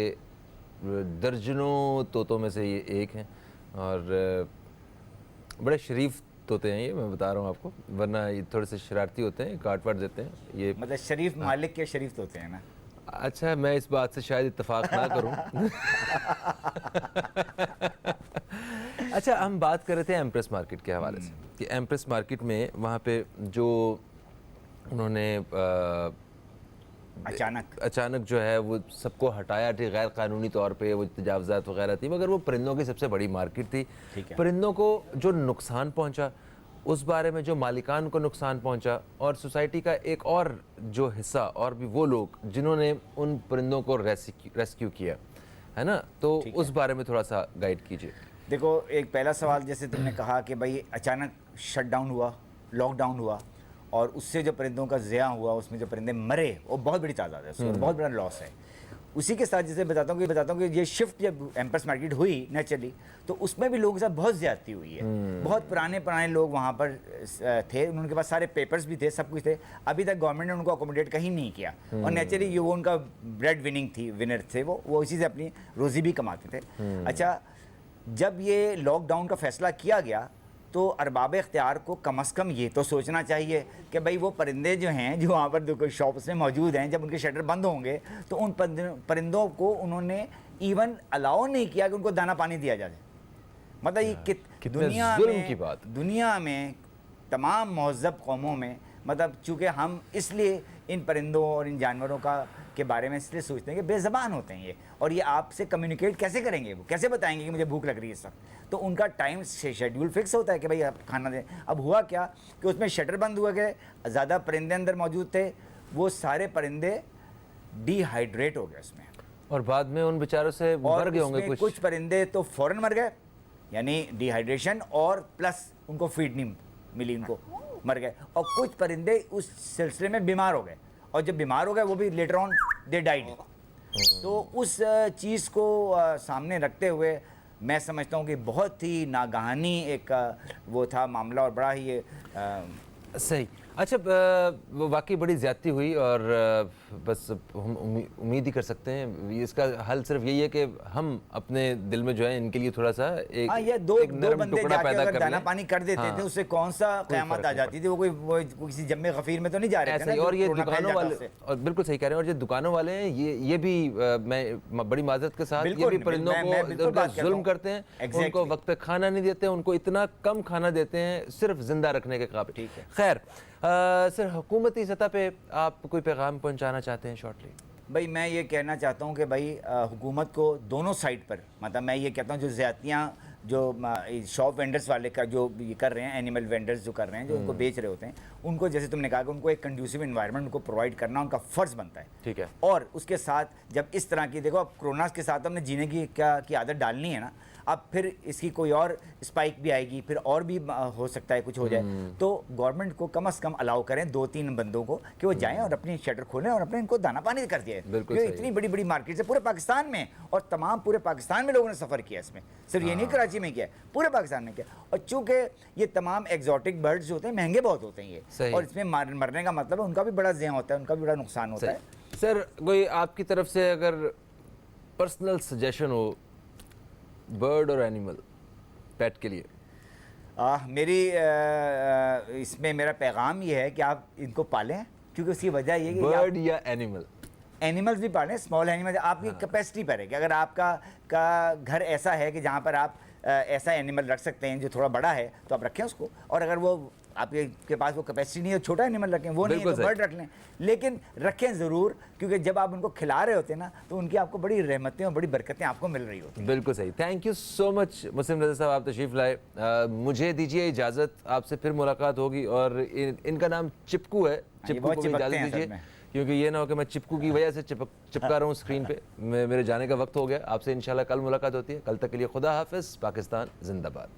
दर्जनों तोतों में से ये एक हैं और बड़े शरीफ तोते हैं ये, मैं बता रहा हूँ आपको, वरना ये थोड़े से शरारती होते हैं, काट वाट देते हैं ये। मतलब शरीफ मालिक के शरीफ तोते हैं ना। अच्छा, मैं इस बात से शायद इत्तेफाक ना करूं। अच्छा, हम बात कर रहे थे एम्प्रेस मार्केट के हवाले से कि एम्प्रेस मार्केट में वहाँ पे जो उन्होंने अचानक जो है वो सबको हटाया थी, गैर कानूनी तौर पे वो तजावज़ात वगैरह थी, मगर वो परिंदों की सबसे बड़ी मार्केट थी। परिंदों को जो नुकसान पहुँचा, उस बारे में जो मालिकान को नुकसान पहुंचा, और सोसाइटी का एक और जो हिस्सा और भी वो लोग जिन्होंने उन परिंदों को रेस्क्यू किया है ना, तो उस बारे में थोड़ा सा गाइड कीजिए। देखो, एक पहला सवाल जैसे तुमने कहा कि भाई अचानक शटडाउन हुआ, लॉकडाउन हुआ, और उससे जो परिंदों का ज़िया हुआ, उसमें जो परिंदे मरे वो बहुत बड़ी तादाद है, उसमें बहुत बड़ा लॉस है। उसी के साथ जैसे बताता हूँ कि ये शिफ्ट जब एम्प्रेस मार्केट हुई नेचुरली, तो उसमें भी लोगों के साथ बहुत ज़्यादती हुई है। बहुत पुराने लोग वहाँ पर थे, उनके पास सारे पेपर्स भी थे, सब कुछ थे। अभी तक गवर्नमेंट ने उनको अकोमोडेट कहीं नहीं किया, और नेचुरली ये वो उनका ब्रेड विनर थे, वो इसी से अपनी रोज़ी भी कमाते थे। अच्छा, जब ये लॉकडाउन का फैसला किया गया तो अरबाब इख्तियार को कम से कम ये तो सोचना चाहिए कि भाई वो परिंदे जो हैं, जो वहाँ पर शॉप्स में मौजूद हैं, जब उनके शटर बंद होंगे तो उन परिंदों को उन्होंने इवन अलाउ नहीं किया कि उनको दाना पानी दिया जाए। मतलब ये दुनिया में तमाम महज़्ज़ब कौमों में, मतलब चूँकि हम इसलिए इन परिंदों और इन जानवरों के बारे में इसलिए सोचते हैं कि बेज़बान होते हैं ये, और ये आपसे कम्युनिकेट कैसे करेंगे, वो कैसे बताएंगे कि मुझे भूख लग रही है इस वक्त। तो उनका टाइम शेड्यूल फिक्स होता है कि भाई आप खाना दें। अब हुआ क्या कि उसमें शटर बंद हुआ गए, ज़्यादा परिंदे अंदर मौजूद थे, वो सारे परिंदे डिहाइड्रेट हो गए उसमें, और बाद में उन बेचारों से मर गए होंगे। कुछ परिंदे तो फ़ौरन मर गए, यानी डिहाइड्रेशन, और प्लस उनको फीड नहीं मिली, उनको मर गए। और कुछ परिंदे उस सिलसिले में बीमार हो गए, और जब बीमार हो गए वो भी लेटर ऑन दे डाइड। तो उस चीज़ को सामने रखते हुए मैं समझता हूँ कि बहुत ही नागहानी एक वो था मामला, और बड़ा ही सही। अच्छा, वो वाकई बड़ी ज़्यादती हुई, और बस हम उम्मीद ही कर सकते हैं इसका हल सिर्फ यही है कि हम अपने दिल में जो है इनके लिए थोड़ा सा ये दो बंदे जाके अगर दाना पानी कर देते थे, उससे कौन सा क़यामत आ जाती थी। वो किसी जम्मे गफीर में तो नहीं जा रहे थे ना। और ये दुकानों वाले, और बिल्कुल सही कह रहे हैं, और ये दुकानों वाले हैं, ये भी मैं बड़ी माजरत के साथ ये भी परिंदों को जुल्म करते हैं, उनको वक्त पे खाना नहीं देते, उनको इतना कम खाना देते हैं सिर्फ जिंदा रखने के काबिल। खैर, सर, हुकूमती सतह पे आप कोई पैगाम पहुंचाना चाहते हैं शॉर्टली? भाई मैं ये कहना चाहता हूँ कि भाई हुकूमत को दोनों साइड पर, मतलब मैं ये कहता हूँ जो ज़्यादतियाँ जो शॉप वेंडर्स वाले का जो ये कर रहे हैं, एनिमल वेंडर्स जो कर रहे हैं, जो उनको बेच रहे होते हैं, उनको जैसे तुमने कहा कि उनको एक कंड्यूसिव इन्वायरमेंट उनको प्रोवाइड करना उनका फ़र्ज़ बनता है। ठीक है। और उसके साथ जब इस तरह की, देखो अब कोरोना के साथ हमने जीने की आदत डालनी है ना, अब फिर इसकी कोई और स्पाइक भी आएगी, फिर और भी हो सकता है कुछ हो जाए, तो गवर्नमेंट को कम से कम अलाउ करें 2-3 बंदों को कि वो जाएं और अपनी शटर खोलें और अपने इनको दाना पानी कर दिए। क्योंकि इतनी बड़ी बड़ी मार्केट है पूरे पाकिस्तान में, और तमाम पूरे पाकिस्तान में लोगों ने सफ़र किया इसमें, सिर्फ ये नहीं कराची में किया, पूरे पाकिस्तान में किया। और चूँकि ये तमाम एग्जॉटिक बर्ड्स होते हैं, महंगे बहुत होते हैं ये, और इसमें मरने का मतलब है उनका भी बड़ा ज़िया होता है, उनका भी बड़ा नुकसान होता है। सर, कोई आपकी तरफ से अगर पर्सनल सजेशन हो बर्ड और एनिमल पेट के लिए? मेरी इसमें मेरा पैगाम ये है कि आप इनको पालें, क्योंकि उसकी वजह ये है कि बर्ड या एनिमल्स भी पालें, स्मॉल एनिमल आपकी कैपेसिटी पर है कि अगर आपका घर ऐसा है कि जहाँ पर आप ऐसा एनिमल रख सकते हैं जो थोड़ा बड़ा है, तो आप रखें उसको। और अगर वो आपके पास वो कैपेसिटी नहीं है, छोटा एनिमल रखें, वो नहीं है तो बर्ड रख लें, लेकिन रखें ज़रूर, क्योंकि जब आप उनको खिला रहे होते हैं ना, तो उनकी आपको बड़ी रहमतें और बड़ी बरकतें आपको मिल रही होती हैं। बिल्कुल सही। थैंक यू सो मच मुस्लिम रज़ा साहब, आप तशरीफ़ लाए। मुझे दीजिए इजाज़त, आपसे फिर मुलाकात होगी। और इनका नाम चिपकू है, चिपकू को इजाज़त दीजिए, क्योंकि ये ना हो कि मैं चिपकू की वजह से चिपका रहा हूँ स्क्रीन पे। मेरे जाने का वक्त हो गया। आपसे इंशाल्लाह कल मुलाकात होती है। कल तक के लिए खुदा हाफिज़। पाकिस्तान जिंदाबाद।